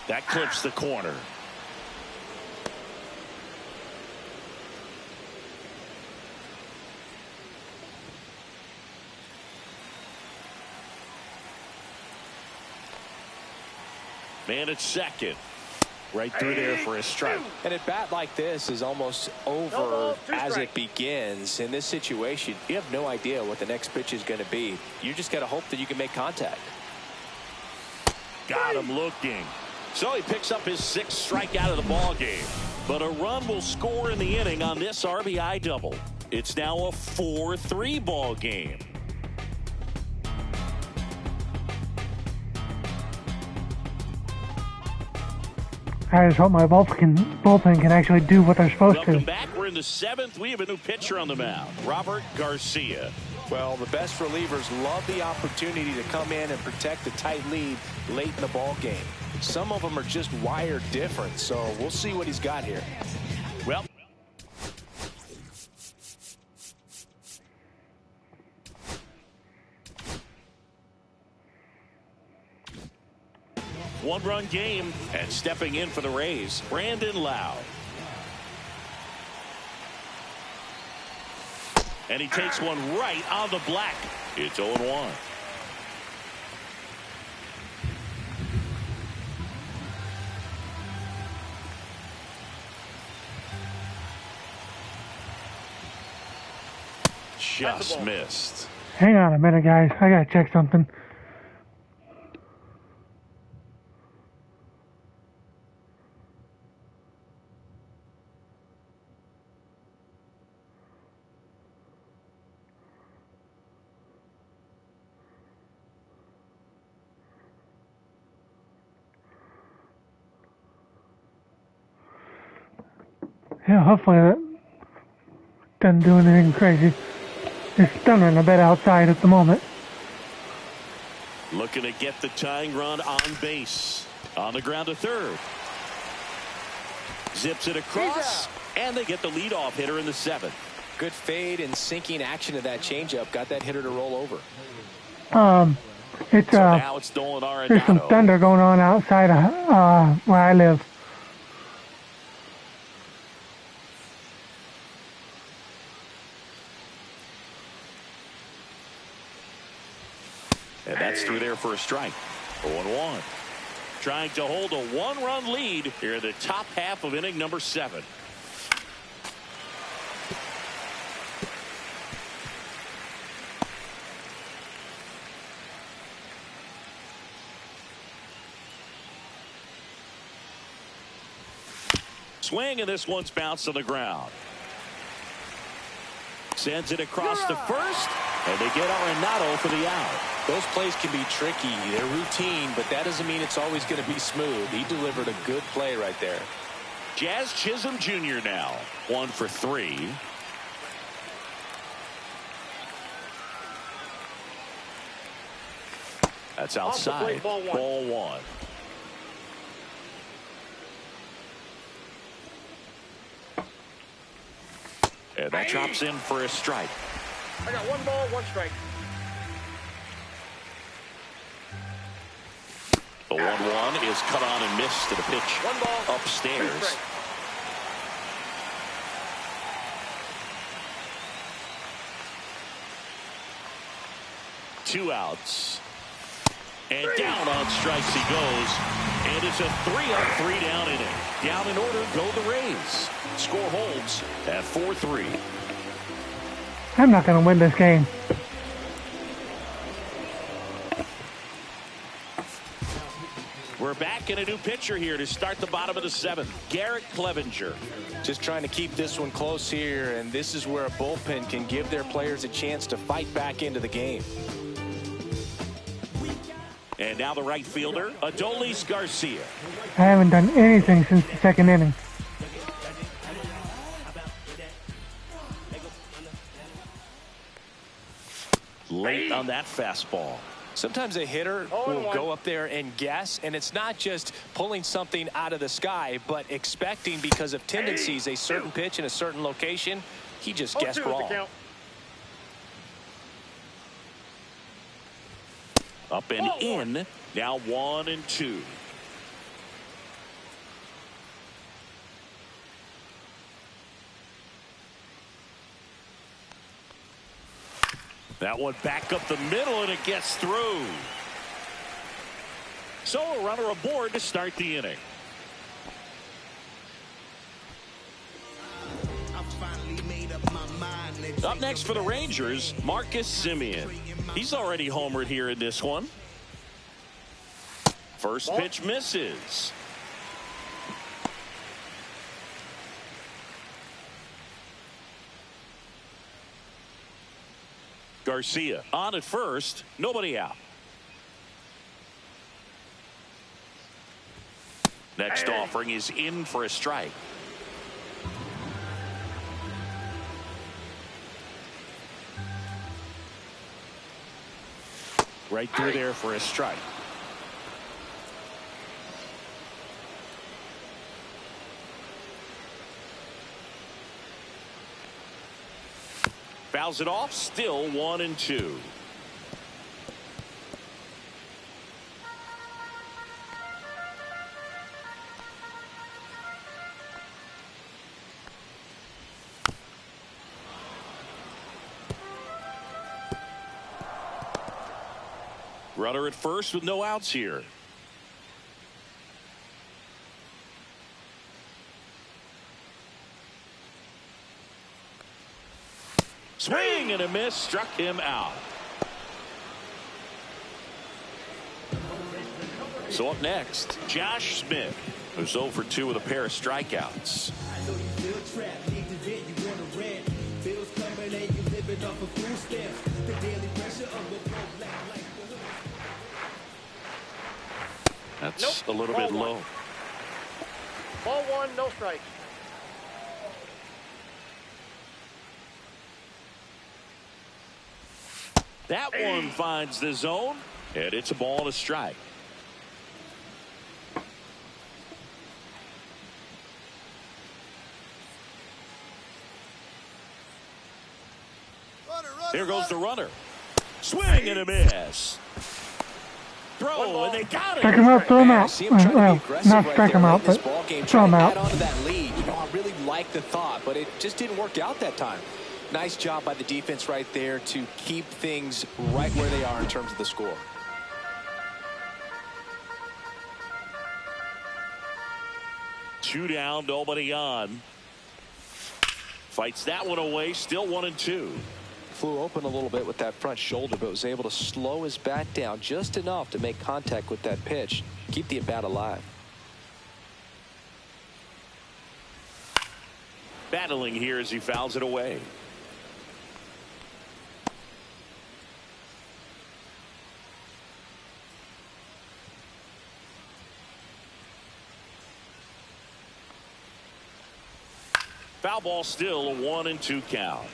That clips the corner. Man at second. Right through there for a strike. And a bat like this is almost over as it begins. In this situation, you have no idea what the next pitch is going to be. You just got to hope that you can make contact. Got him looking. So he picks up his 6th strikeout of the ball game. But a run will score in the inning on this RBI double. It's now a 4-3 ball game. I just hope my bullpen can actually do what they're supposed to. Welcome back. We're in the 7th. We have a new pitcher on the mound, Robert Garcia. Well, the best relievers love the opportunity to come in and protect the tight lead late in the ball game. Some of them are just wired different, so we'll see what he's got here. Well, one-run game, and stepping in for the Rays, Brandon Lowe. And he takes one right on the black. It's 0-1. Just missed. Hang on a minute, guys. I gotta check something. Yeah, hopefully that doesn't do anything crazy. It's thundering a bit outside at the moment. Looking to get the tying run on base. On the ground to third. Zips it across, and they get the leadoff hitter in the 7th. Good fade and sinking action of that changeup. Got that hitter to roll over. It's So now it's Nolan Arenado. there's some thunder going on outside of where I live. And that's through there for a strike. 0-1. Trying to hold a one-run lead here in the top half of inning number 7. Swing, and this one's bounced to the ground. Sends it across to first, and they get Arenado for the out. Those plays can be tricky. They're routine, but that doesn't mean it's always going to be smooth. He delivered a good play right there. Jazz Chisholm Jr. now 1 for 3. That's outside. Ball 1. And that chops in for a strike. I got 1 ball, 1 strike. The 1-1 is cut on and missed to the pitch 1 ball, upstairs. 2 outs. And down on strikes he goes. And it's a 3-up, 3-down inning. Down in order go the Rays. Score holds at 4-3. I'm not going to win this game. We're back in a new pitcher here to start the bottom of the 7th. Garrett Clevenger. Just trying to keep this one close here, and this is where a bullpen can give their players a chance to fight back into the game. And now the right fielder, Adolis Garcia. I haven't done anything since the 2nd inning. Late on that fastball. Sometimes a hitter will go up there and guess, and it's not just pulling something out of the sky, but expecting because of tendencies a certain pitch in a certain location. He just guessed wrong. Up and in. Now 1-2. That one back up the middle, and it gets through. So a runner aboard to start the inning. Up next for the Rangers, Marcus Semien. He's already homered here in this one. First pitch misses. Garcia on at first, nobody out. Next offering is in for a strike. Right through there for a strike. Fouls it off, still 1-2. Runner at first with no outs here. Swing and a miss, struck him out. So up next, Josh Smith, who's 0 for 2 with a pair of strikeouts. That's a little bit low. Ball 1, no strikes. That one finds the zone, and it's a ball and a strike. Here goes the runner. Swing and a miss. Throw, and they got it. Strike him out, throw him out. Well, not strike him out, but throw him out. Onto that lead. You know, I really like the thought, but it just didn't work out that time. Nice job by the defense right there to keep things right where they are in terms of the score. Two down, nobody on. Fights that one away, still 1-2. Flew open a little bit with that front shoulder, but was able to slow his bat down just enough to make contact with that pitch. Keep the at-bat alive. Battling here as he fouls it away. Foul ball, still a 1-2 count.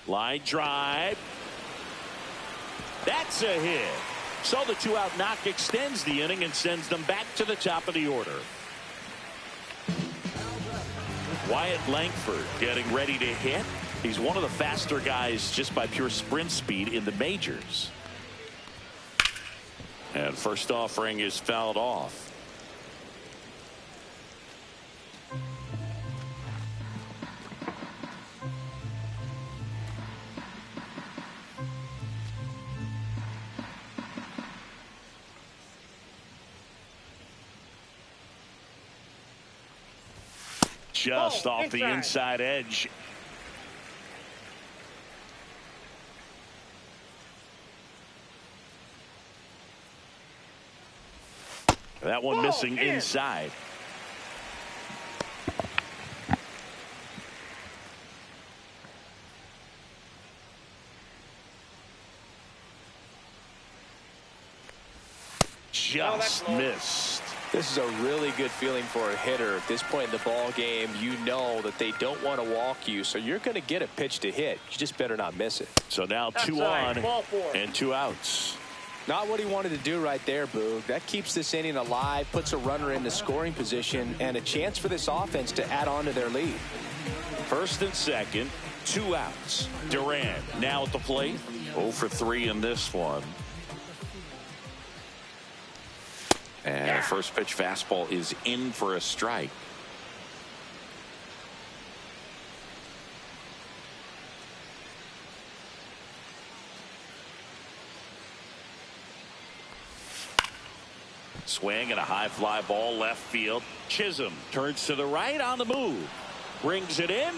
Line drive. That's a hit. So the 2-out knock extends the inning and sends them back to the top of the order. Wyatt Langford getting ready to hit. He's one of the faster guys just by pure sprint speed in the majors. And first offering is fouled off. Just off the inside edge. That one missing inside. Just missed. This is a really good feeling for a hitter. At this point in the ball game, you know that they don't want to walk you, so you're going to get a pitch to hit. You just better not miss it. So now 2 on and 2 outs. Not what he wanted to do right there, Boog. That keeps this inning alive, puts a runner in the scoring position, and a chance for this offense to add on to their lead. First and second, 2 outs. Durant now at the plate. 0 for 3 in this one. And first pitch fastball is in for a strike. Swing and a high fly ball left field. Chisholm turns to the right on the move. Brings it in.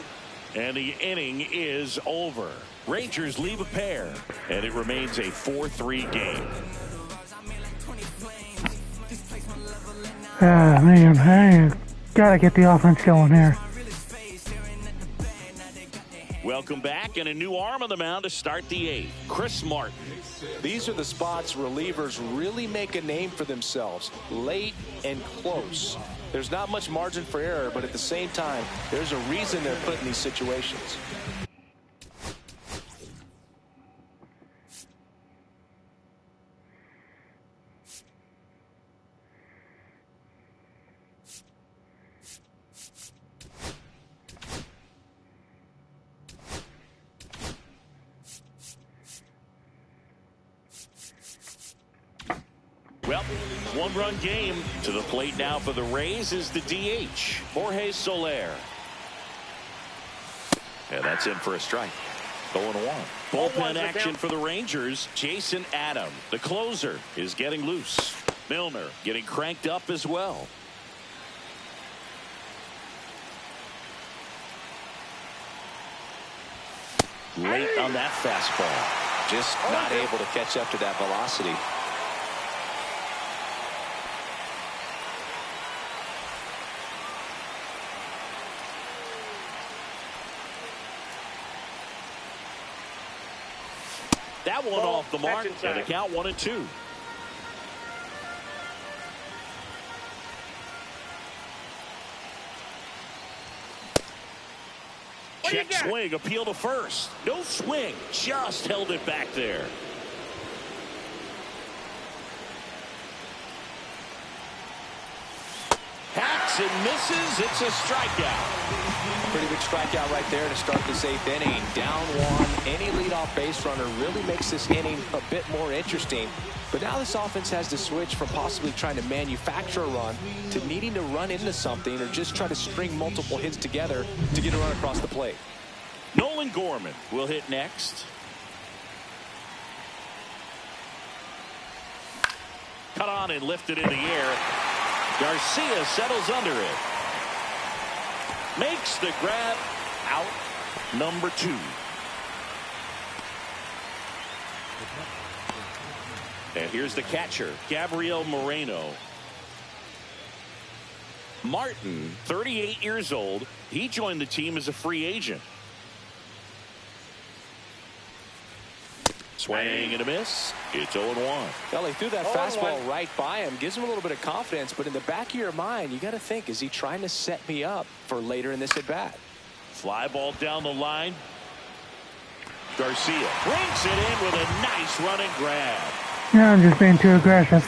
And the inning is over. Rangers leave a pair. And it remains a 4-3 game. Man, I gotta get the offense going here. Welcome back, and a new arm on the mound to start the 8th. Chris Martin. These are the spots relievers really make a name for themselves, late and close. There's not much margin for error, but at the same time, there's a reason they're put in these situations. Well, one-run game. To the plate now for the Rays is the DH, Jorge Soler. And that's in for a strike. 0-1. Bullpen action for the Rangers. Jason Adam, the closer, is getting loose. Milner getting cranked up as well. Late on that fastball. Just not able to catch up to that velocity. That one off the mark, and the count 1-2. Check swing, appeal to first. No swing, just held it back there. Hacks and misses. It's a strikeout. Pretty big strikeout right there to start this 8th inning. Down 1. Any leadoff base runner really makes this inning a bit more interesting. But now this offense has to switch from possibly trying to manufacture a run to needing to run into something or just try to string multiple hits together to get a run across the plate. Nolan Gorman will hit next. Cut on and lifted in the air. Garcia settles under it. Makes the grab. Out number 2. And here's the catcher, Gabriel Moreno. Martin, 38 years old. He joined the team as a free agent. Swing and a miss. It's 0-1. Well, he threw that fastball right by him. Gives him a little bit of confidence, but in the back of your mind, you got to think, is he trying to set me up for later in this at-bat? Fly ball down the line. Garcia brings it in with a nice running grab. Yeah, I'm just being too aggressive.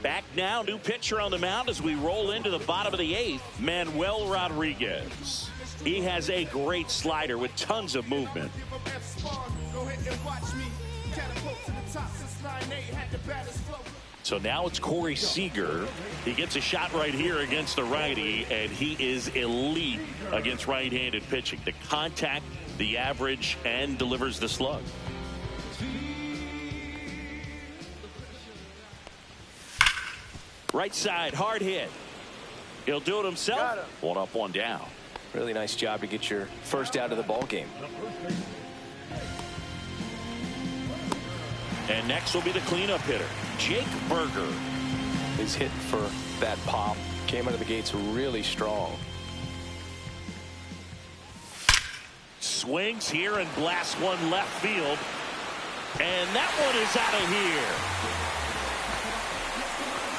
Back now, new pitcher on the mound as we roll into the bottom of the 8th, Manuel Rodriguez. He has a great slider with tons of movement. So now it's Corey Seager. He gets a shot right here against the righty, and he is elite against right-handed pitching. The contact, the average, and delivers the slug. Right side, hard hit. He'll do it himself. One up, one down. Really nice job to get your first out of the ball game. And next will be the cleanup hitter, Jake Berger. He's hitting for that pop. Came out of the gates really strong. Swings here and blasts one left field. And that one is out of here.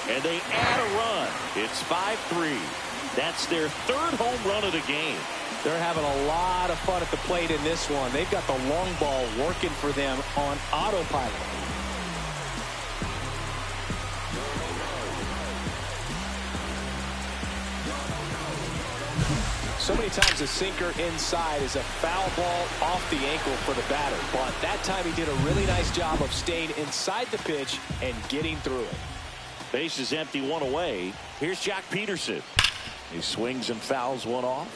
And they add a run. It's 5-3. That's their 3rd home run of the game. They're having a lot of fun at the plate in this one. They've got the long ball working for them on autopilot. So many times a sinker inside is a foul ball off the ankle for the batter. But that time he did a really nice job of staying inside the pitch and getting through it. Base is empty, one away. Here's Jock Peterson. He swings and fouls one off.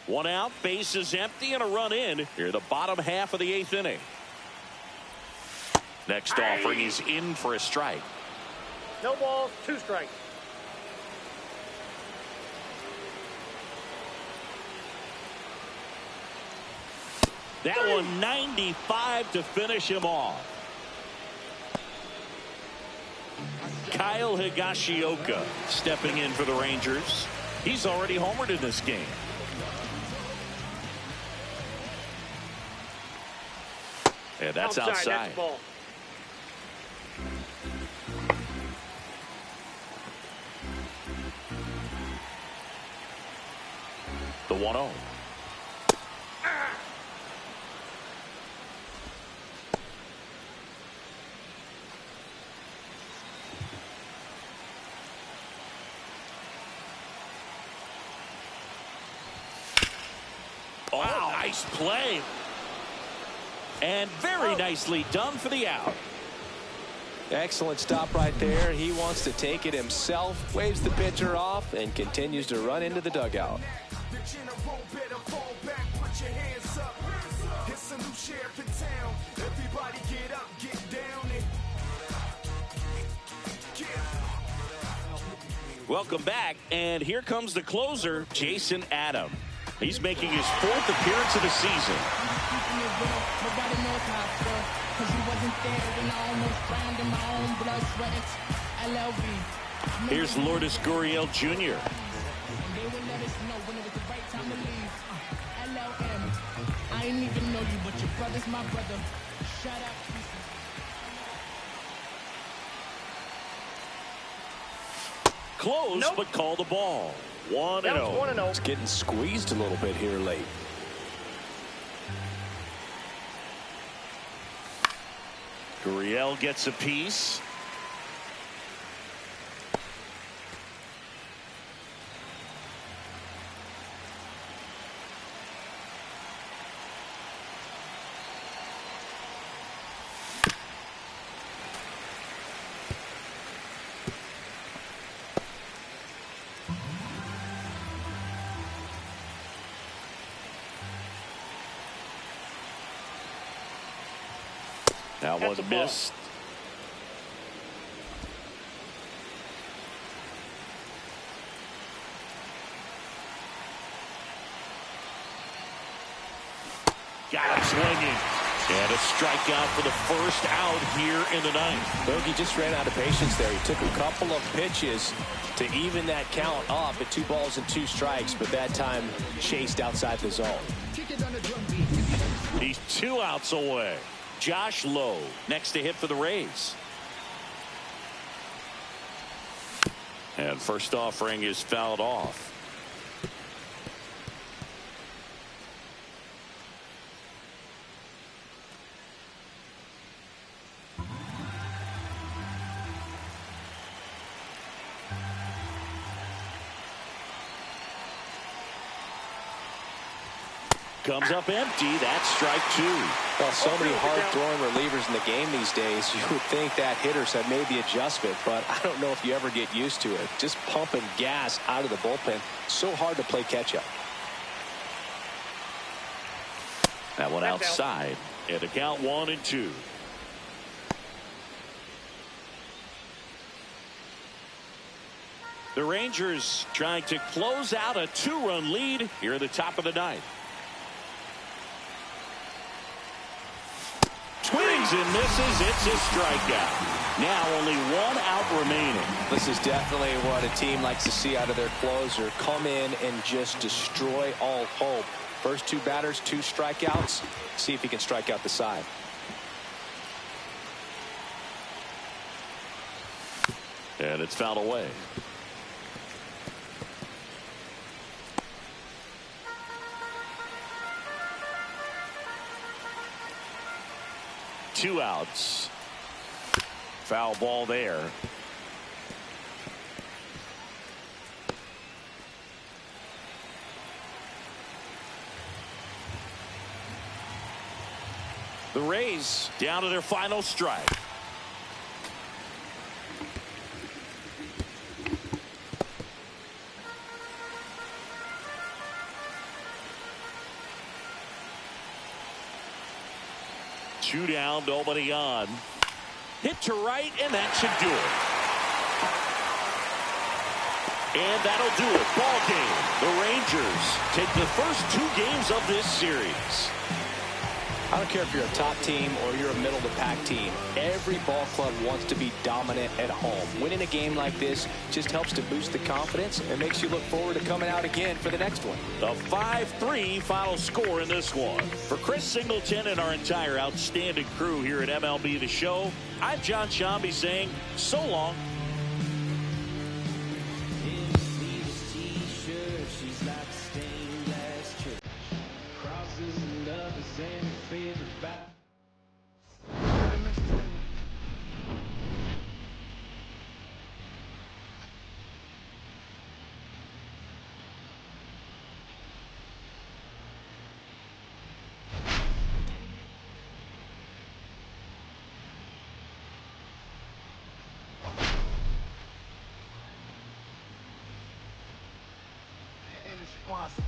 One out, base is empty, and a run in. Here, the bottom half of the 8th inning. Next offering is in for a strike. No balls, 2 strikes. That one 95 to finish him off. Kyle Higashioka stepping in for the Rangers. He's already homered in this game. And that's outside. That's ball. The 1-0. Oh, nice play. And very nicely done for the out. Excellent stop right there. He wants to take it himself, waves the pitcher off, and continues to run into the dugout. Welcome back, and here comes the closer, Jason Adam. He's making his 4th appearance of the season. Here's Lourdes Gurriel Jr. I ain't even know you, but your brother's my brother. Shut up. Close, but call the ball. 1-0. It's getting squeezed a little bit here late. Gurriel gets a piece. That one missed. Got him swinging. And a strikeout for the first out here in the 9th. Bogey just ran out of patience there. He took a couple of pitches to even that count up at 2 balls and 2 strikes, but that time chased outside the zone. He's 2 outs away. Josh Lowe next to hit for the Rays. And first offering is fouled off. Comes up empty. That's strike 2. Well, so many hard-throwing relievers in the game these days. You would think that hitters have made the adjustment, but I don't know if you ever get used to it. Just pumping gas out of the bullpen. So hard to play catch-up. That one outside. And the count 1-2. The Rangers trying to close out a 2-run lead here at the top of the 9th. Swings and misses. It's a strikeout. Now only 1 out remaining. This is definitely what a team likes to see out of their closer. Come in and just destroy all hope. First 2 batters, 2 strikeouts. See if he can strike out the side. And it's fouled away. Two outs. Foul ball there. The Rays down to their final strike. Two down, nobody on. Hit to right, and that should do it. And that'll do it. Ball game. The Rangers take the first 2 games of this series. I don't care if you're a top team or you're a middle-of-the-pack team. Every ball club wants to be dominant at home. Winning a game like this just helps to boost the confidence and makes you look forward to coming out again for the next one. The 5-3 final score in this one. For Chris Singleton and our entire outstanding crew here at MLB The Show, I'm John Shambi saying so long. Irresponsible.